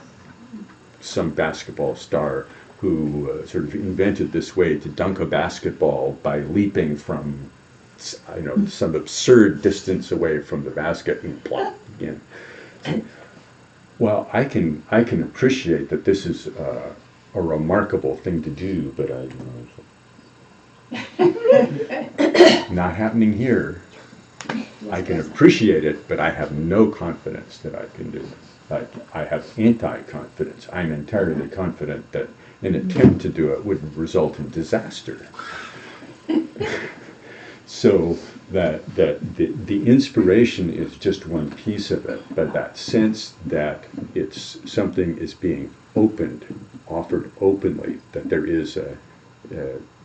some basketball star who sort of invented this way to dunk a basketball by leaping from, some absurd distance away from the basket and plop again. Well, I can appreciate that this is a remarkable thing to do, but not happening here. I can appreciate it, but I have no confidence that I can do it. I have anti-confidence. I'm entirely confident that an attempt to do it would result in disaster. So that the inspiration is just one piece of it, but that sense that it's something is being opened, offered openly, that there is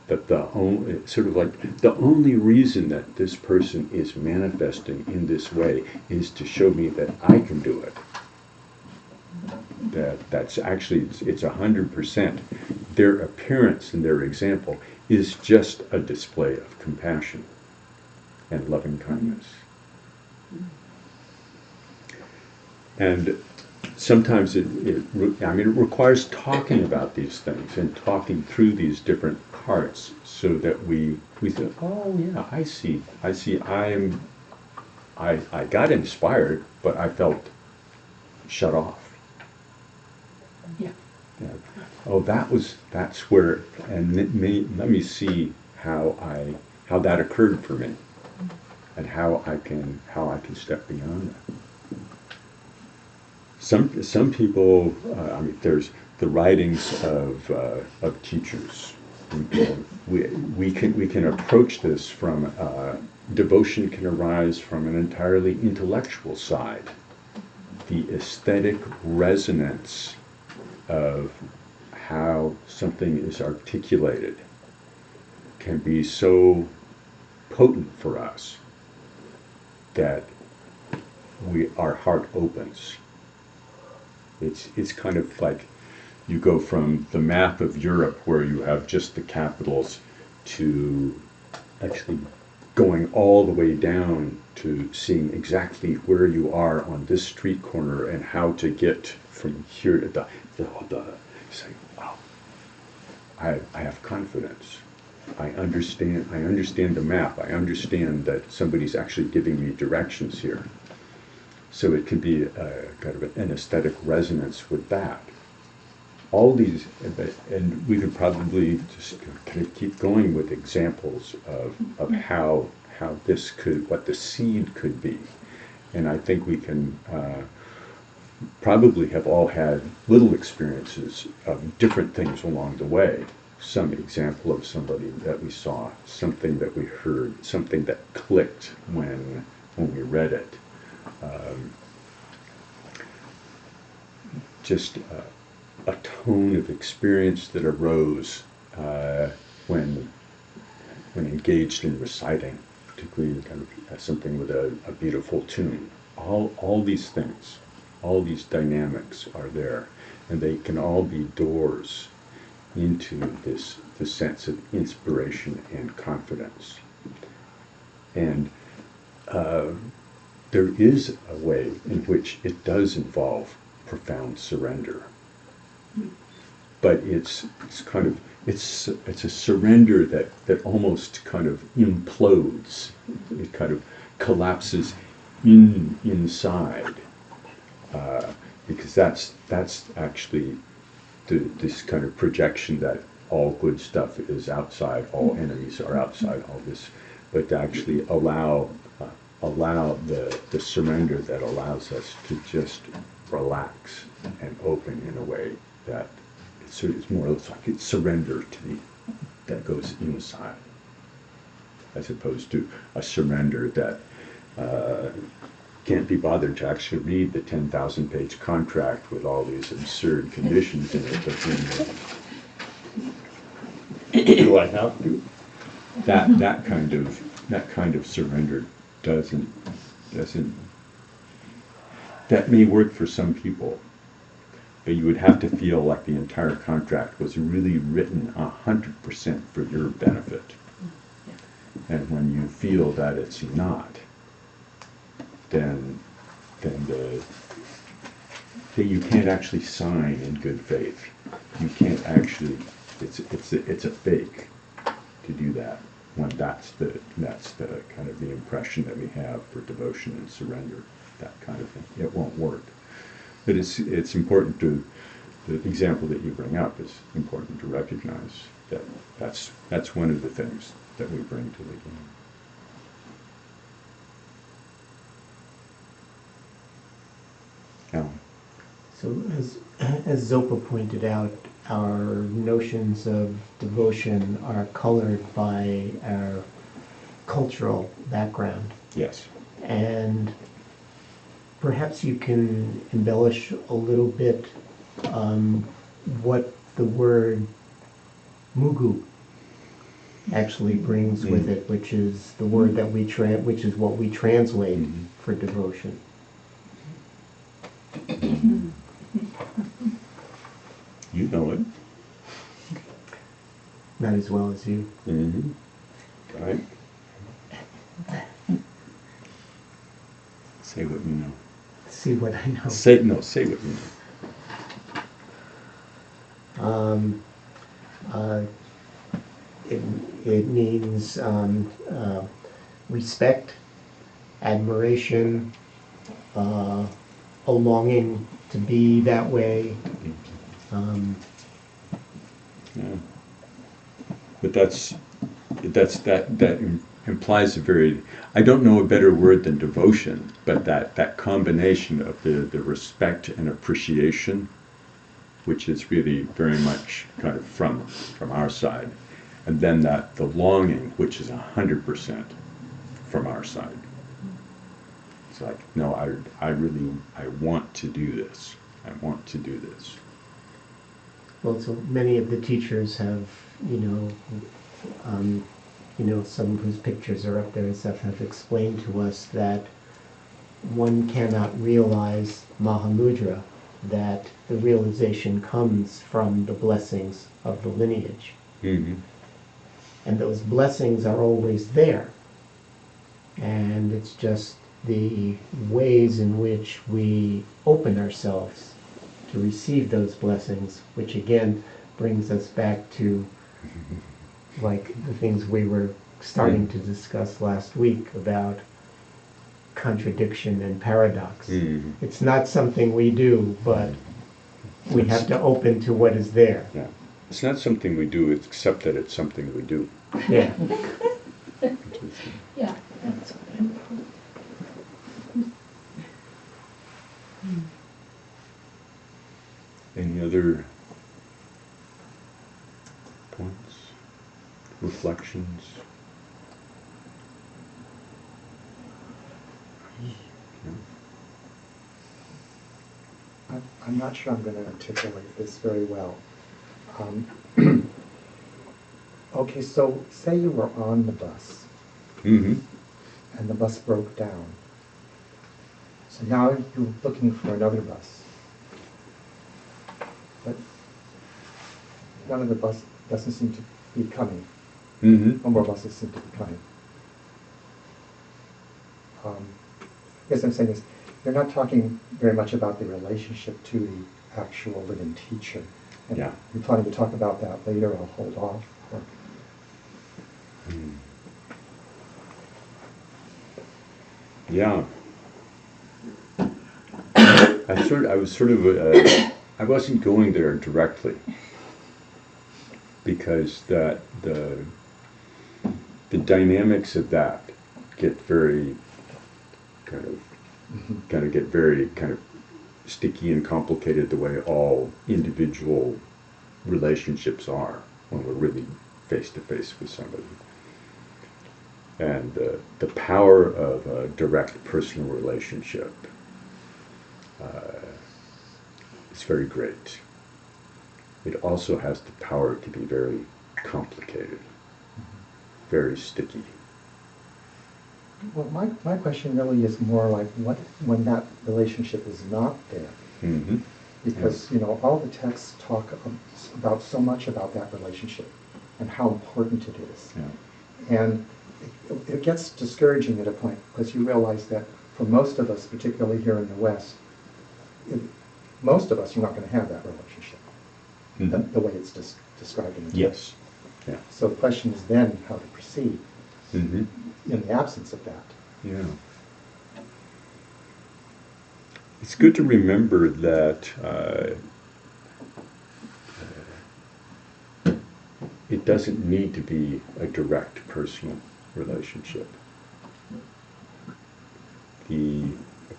that the only sort of like the only reason that this person is manifesting in this way is to show me that I can do it. That's actually it's 100%. Their appearance and their example is just a display of compassion and loving kindness. And sometimes it requires talking about these things and talking through these different parts so that we think, oh yeah, I see, I got inspired, but I felt shut off. Yeah. Yeah. Oh, that's where, and let me see how that occurred for me, and how I can step beyond that. Some people, there's the writings of teachers. We can approach this from devotion can arise from an entirely intellectual side. The aesthetic resonance of how something is articulated can be so potent for us that our heart opens. It's kind of like you go from the map of Europe where you have just the capitals to actually going all the way down to seeing exactly where you are on this street corner and how to get from here to the saying, wow, I have confidence. I understand the map. I understand that somebody's actually giving me directions here. So it can be kind of an aesthetic resonance with that. All these, and we could probably just kind of keep going with examples of how this could, what the seed could be. And I think we can probably have all had little experiences of different things along the way. Some example of somebody that we saw, something that we heard, something that clicked when we read it. Just a tone of experience that arose when engaged in reciting, particularly kind of something with a beautiful tune. All these things, all these dynamics are there, and they can all be doors into this sense of inspiration and confidence. And there is a way in which it does involve profound surrender, but it's a surrender that almost kind of implodes. It kind of collapses inside, because that's actually this kind of projection that all good stuff is outside, all enemies are outside, all this, but to actually allow the surrender that allows us to just relax and open in a way that it's more like it's surrender that goes inside, as opposed to a surrender that can't be bothered to actually read the 10,000-page contract with all these absurd conditions in it. But then, do I have to? That kind of surrender doesn't. That may work for some people, but you would have to feel like the entire contract was really written 100% for your benefit. And when you feel that it's not, then you can't actually sign in good faith. You can't actually. It's a fake to do that. When that's the kind of the impression that we have for devotion and surrender, that kind of thing. It won't work. But it's important to, the example that you bring up is important to recognize that that's one of the things that we bring to the game. Alan. So as Zopa pointed out, our notions of devotion are colored by our cultural background. Yes. And perhaps you can embellish a little bit what the word mugu actually brings with it, which is the word that which is what we translate for devotion. You know it. Not as well as you. Mm-hmm. Right. Say what you know. See what I know. Say what you know. It means respect, admiration, a longing to be that way. Yeah. But that implies a very, I don't know a better word than devotion, but that combination of the respect and appreciation, which is really very much kind of from our side, and then the longing, which is 100% from our side. It's like, no, I want to do this. I want to do this. Well, so many of the teachers have, some whose pictures are up there and stuff have explained to us that one cannot realize Mahamudra, that the realization comes from the blessings of the lineage. Mm-hmm. And those blessings are always there. And it's just the ways in which we open ourselves to receive those blessings, which again brings us back to like the things we were starting to discuss last week about contradiction and paradox. Mm-hmm. It's not something we do, but we have to open to what is there. Yeah. It's not something we do, except that it's something we do. Yeah. Yeah, that's what I'm. Any other points, reflections? I'm not sure I'm going to articulate this very well. Okay, so say you were on the bus Mm-hmm. and the bus broke down. So now you're looking for another bus. But none of the bus doesn't seem to be coming. Mm-hmm. No more buses seem to be coming. Yes, I'm saying is, you're not talking very much about the relationship to the actual living teacher. And Yeah. you're planning to talk about that later. I'll hold off. Yeah. I wasn't going there directly because the dynamics of that get very kind of sticky and complicated the way all individual relationships are when we're really face to face with somebody. And the power of a direct personal relationship is very great. It also has the power to be very complicated, very sticky. Well, my question really is more like what when that relationship is not there. Mm-hmm. Because, all the texts talk about so much about that relationship and how important it is. Yeah. And it gets discouraging at a point because you realize that for most of us, particularly here in the West, most of us are not going to have that relationship, Mm-hmm. the way it's described in the text. Yes. Yeah. So the question is then how to proceed Mm-hmm. in the absence of that. Yeah. It's good to remember that it doesn't need to be a direct personal relationship. The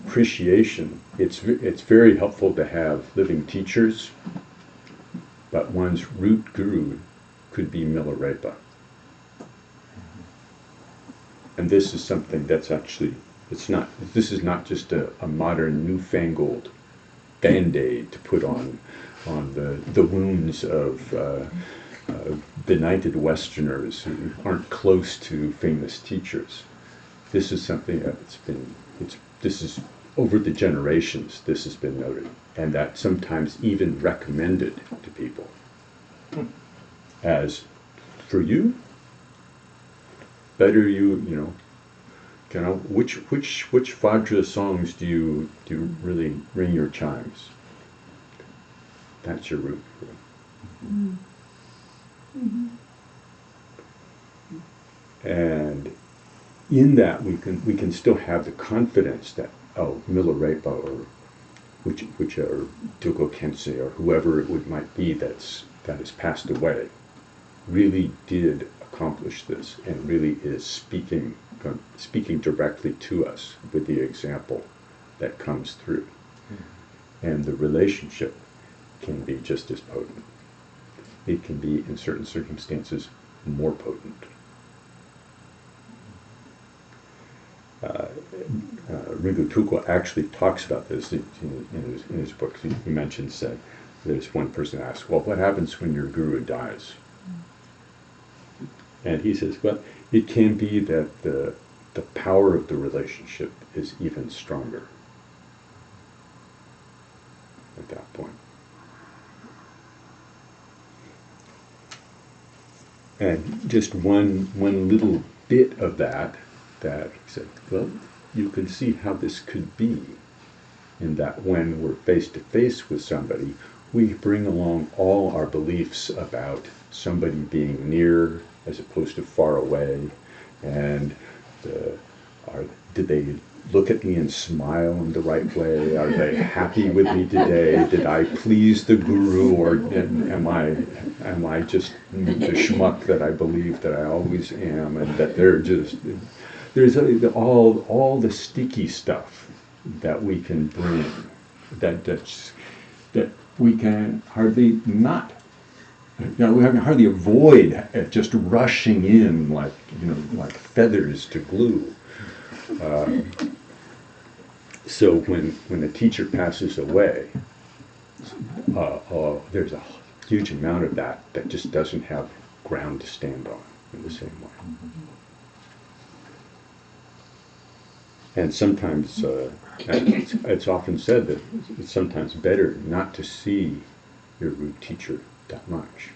appreciation, it's very helpful to have living teachers, but one's root guru could be Milarepa. And this is something that's actually, this is not just a modern newfangled Band-Aid to put on the wounds of benighted Westerners who aren't close to famous teachers. This is something that's been, this is over the generations, this has been noted, and that sometimes even recommended to people as, for you, better you know, which Vajra songs do you really ring your chimes? That's your root. And in that we can still have the confidence that, oh, Milarepa or which are Dogo Kensei or whoever it might be that has passed away really did accomplish this and really is speaking directly to us with the example that comes through. And the relationship can be just as potent. It can be, in certain circumstances, more potent. Ringo Tukwa actually talks about this in his book. He mentions that there's one person asks, well, what happens when your guru dies? And he says, well, it can be that the power of the relationship is even stronger at that point. And just one little bit of that he said, well, you can see how this could be in that when we're face to face with somebody, we bring along all our beliefs about somebody being near as opposed to far away, and did they look at me and smile in the right way? Are they happy with me today? Did I please the guru, or am I just the schmuck that I believe that I always am, and that there's all the sticky stuff that we can bring, that we can hardly not. We can hardly avoid just rushing in like feathers to glue. So when a teacher passes away, there's a huge amount of that just doesn't have ground to stand on in the same way. And sometimes it's often said that it's sometimes better not to see your root teacher that much.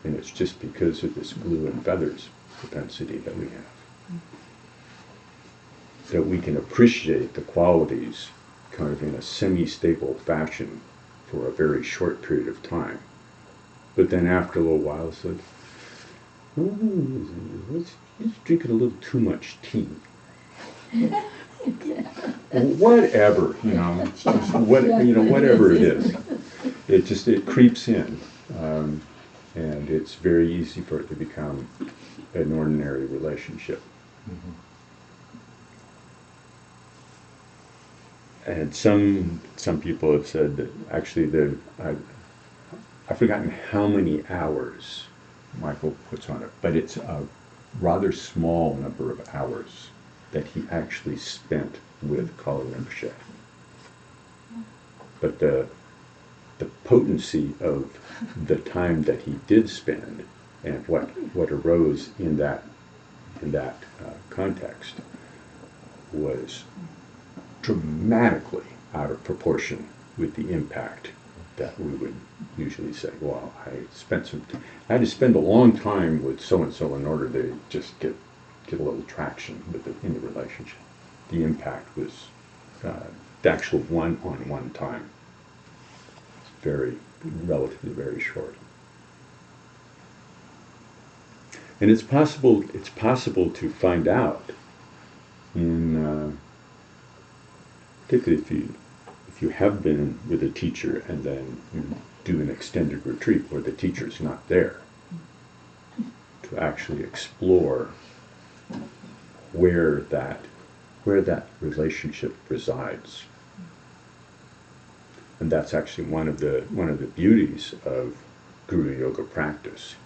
And it's just because of this glue and feathers propensity that we have. That we can appreciate the qualities kind of in a semi-stable fashion for a very short period of time. But then after a little while it's like, he's drinking a little too much tea. Whatever, whatever it is. It creeps in, and it's very easy for it to become an ordinary relationship. And some people have said that actually I've forgotten how many hours Michael puts on it, but it's a rather small number of hours that he actually spent with Kala Rinpoche. But the potency of the time that he did spend and what arose in that context was dramatically out of proportion with the impact that we would usually say, well, I had to spend a long time with so-and-so in order to just get a little traction in the relationship. The impact was the actual one-on-one time. It's relatively very short. And it's possible to find out particularly if you have been with a teacher and then you do an extended retreat where the teacher's not there, to actually explore where that relationship resides. And that's actually one of the beauties of Guru Yoga practice.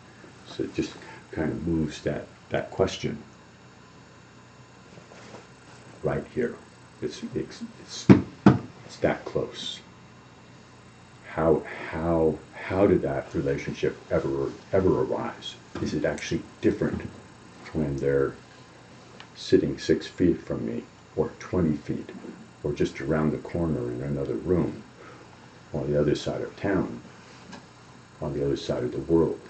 So it just kind of moves that question right here. It's that close. How did that relationship ever arise? Is it actually different when they're sitting 6 feet from me, or 20 feet, or just around the corner in another room, on the other side of town, on the other side of the world,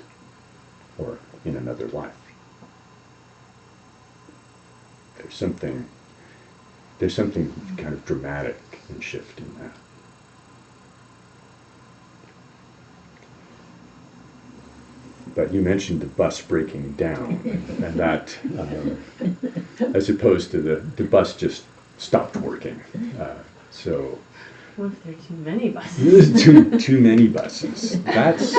or in another life? There's something kind of dramatic and shift in that. But you mentioned the bus breaking down, and that, as opposed to the bus just stopped working. So What if there are too many buses? there's too many buses. That's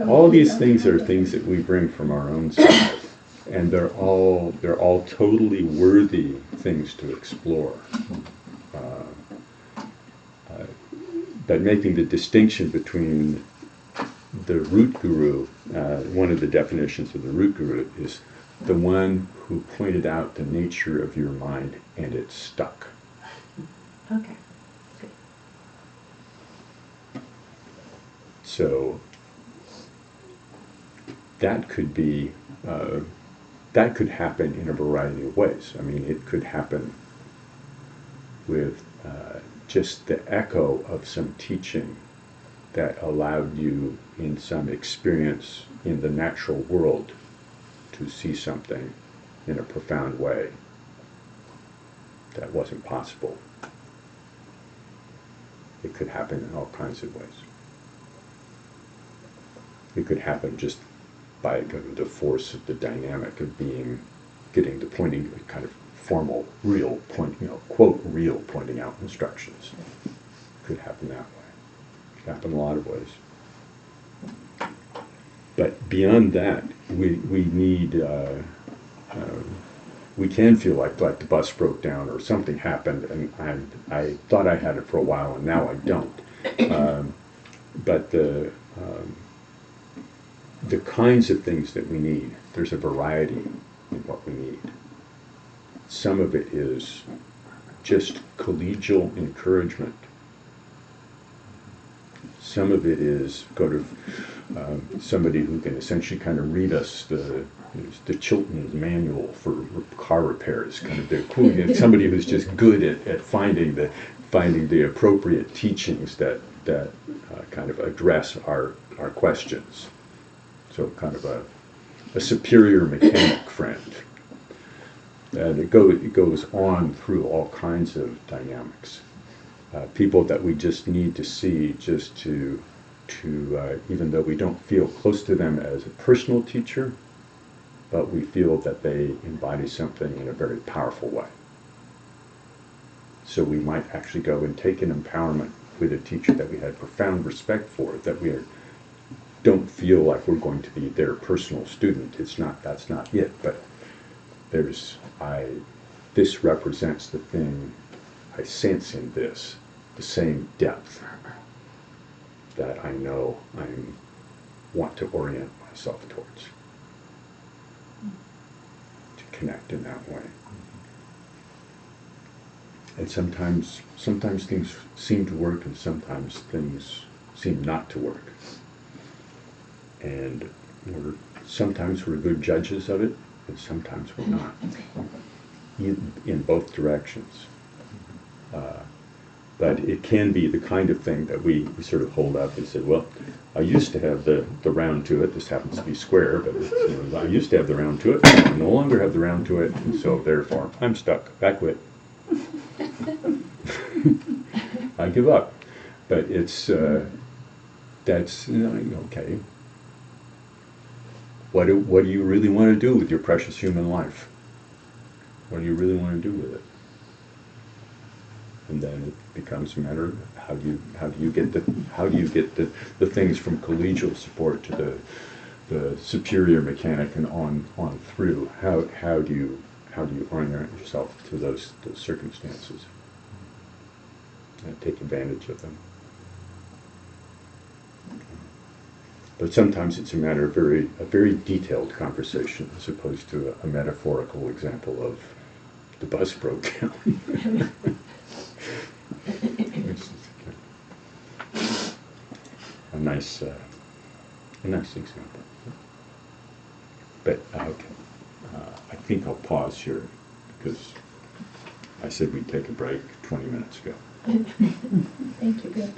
all these things are things that we bring from our own side, and they're all totally worthy things to explore. But making the distinction between the root guru, one of the definitions of the root guru is the one who pointed out the nature of your mind and it stuck. Okay. So that could be, that could happen in a variety of ways. I mean, it could happen with just the echo of some teaching that allowed you in some experience in the natural world to see something in a profound way that wasn't possible. It could happen in all kinds of ways. It could happen just by the force of the dynamic of getting the pointing, kind of formal, real point, quote, real pointing out instructions. It could happen that way. Happen a lot of ways. But beyond that, we need, we can feel like the bus broke down or something happened, and I thought I had it for a while and now I don't. But the kinds of things that we need, there's a variety in what we need. Some of it is just collegial encouragement. Some of it is go to somebody who can essentially kind of read us the Chilton manual for car repairs, kind of somebody who's just good at finding the appropriate teachings that kind of address our questions. So kind of a superior mechanic friend. And it goes on through all kinds of dynamics. People that we just need to see just to even though we don't feel close to them as a personal teacher, but we feel that they embody something in a very powerful way. So we might actually go and take an empowerment with a teacher that we had profound respect for, that we don't feel like we're going to be their personal student. That's not it, but this represents the thing I sense in this, the same depth that I know I want to orient myself towards, to connect in that way. And sometimes things seem to work, and sometimes things seem not to work. And sometimes we're good judges of it, and sometimes we're not. In both directions. But it can be the kind of thing that we sort of hold up and say, well, I used to have the round to it. This happens to be square, but I used to have the round to it. I no longer have the round to it, and so therefore I'm stuck. I quit. I give up. But it's that's okay. What do you really want to do with your precious human life? What do you really want to do with it? And then it becomes a matter of how do you get the things from collegial support to the superior mechanic and on through. How do you orient yourself to those circumstances and take advantage of them? But sometimes it's a matter of a very detailed conversation as opposed to a metaphorical example of the bus broke down. Which is a nice example. But, okay, I think I'll pause here because I said we'd take a break 20 minutes ago. Thank you, Bill.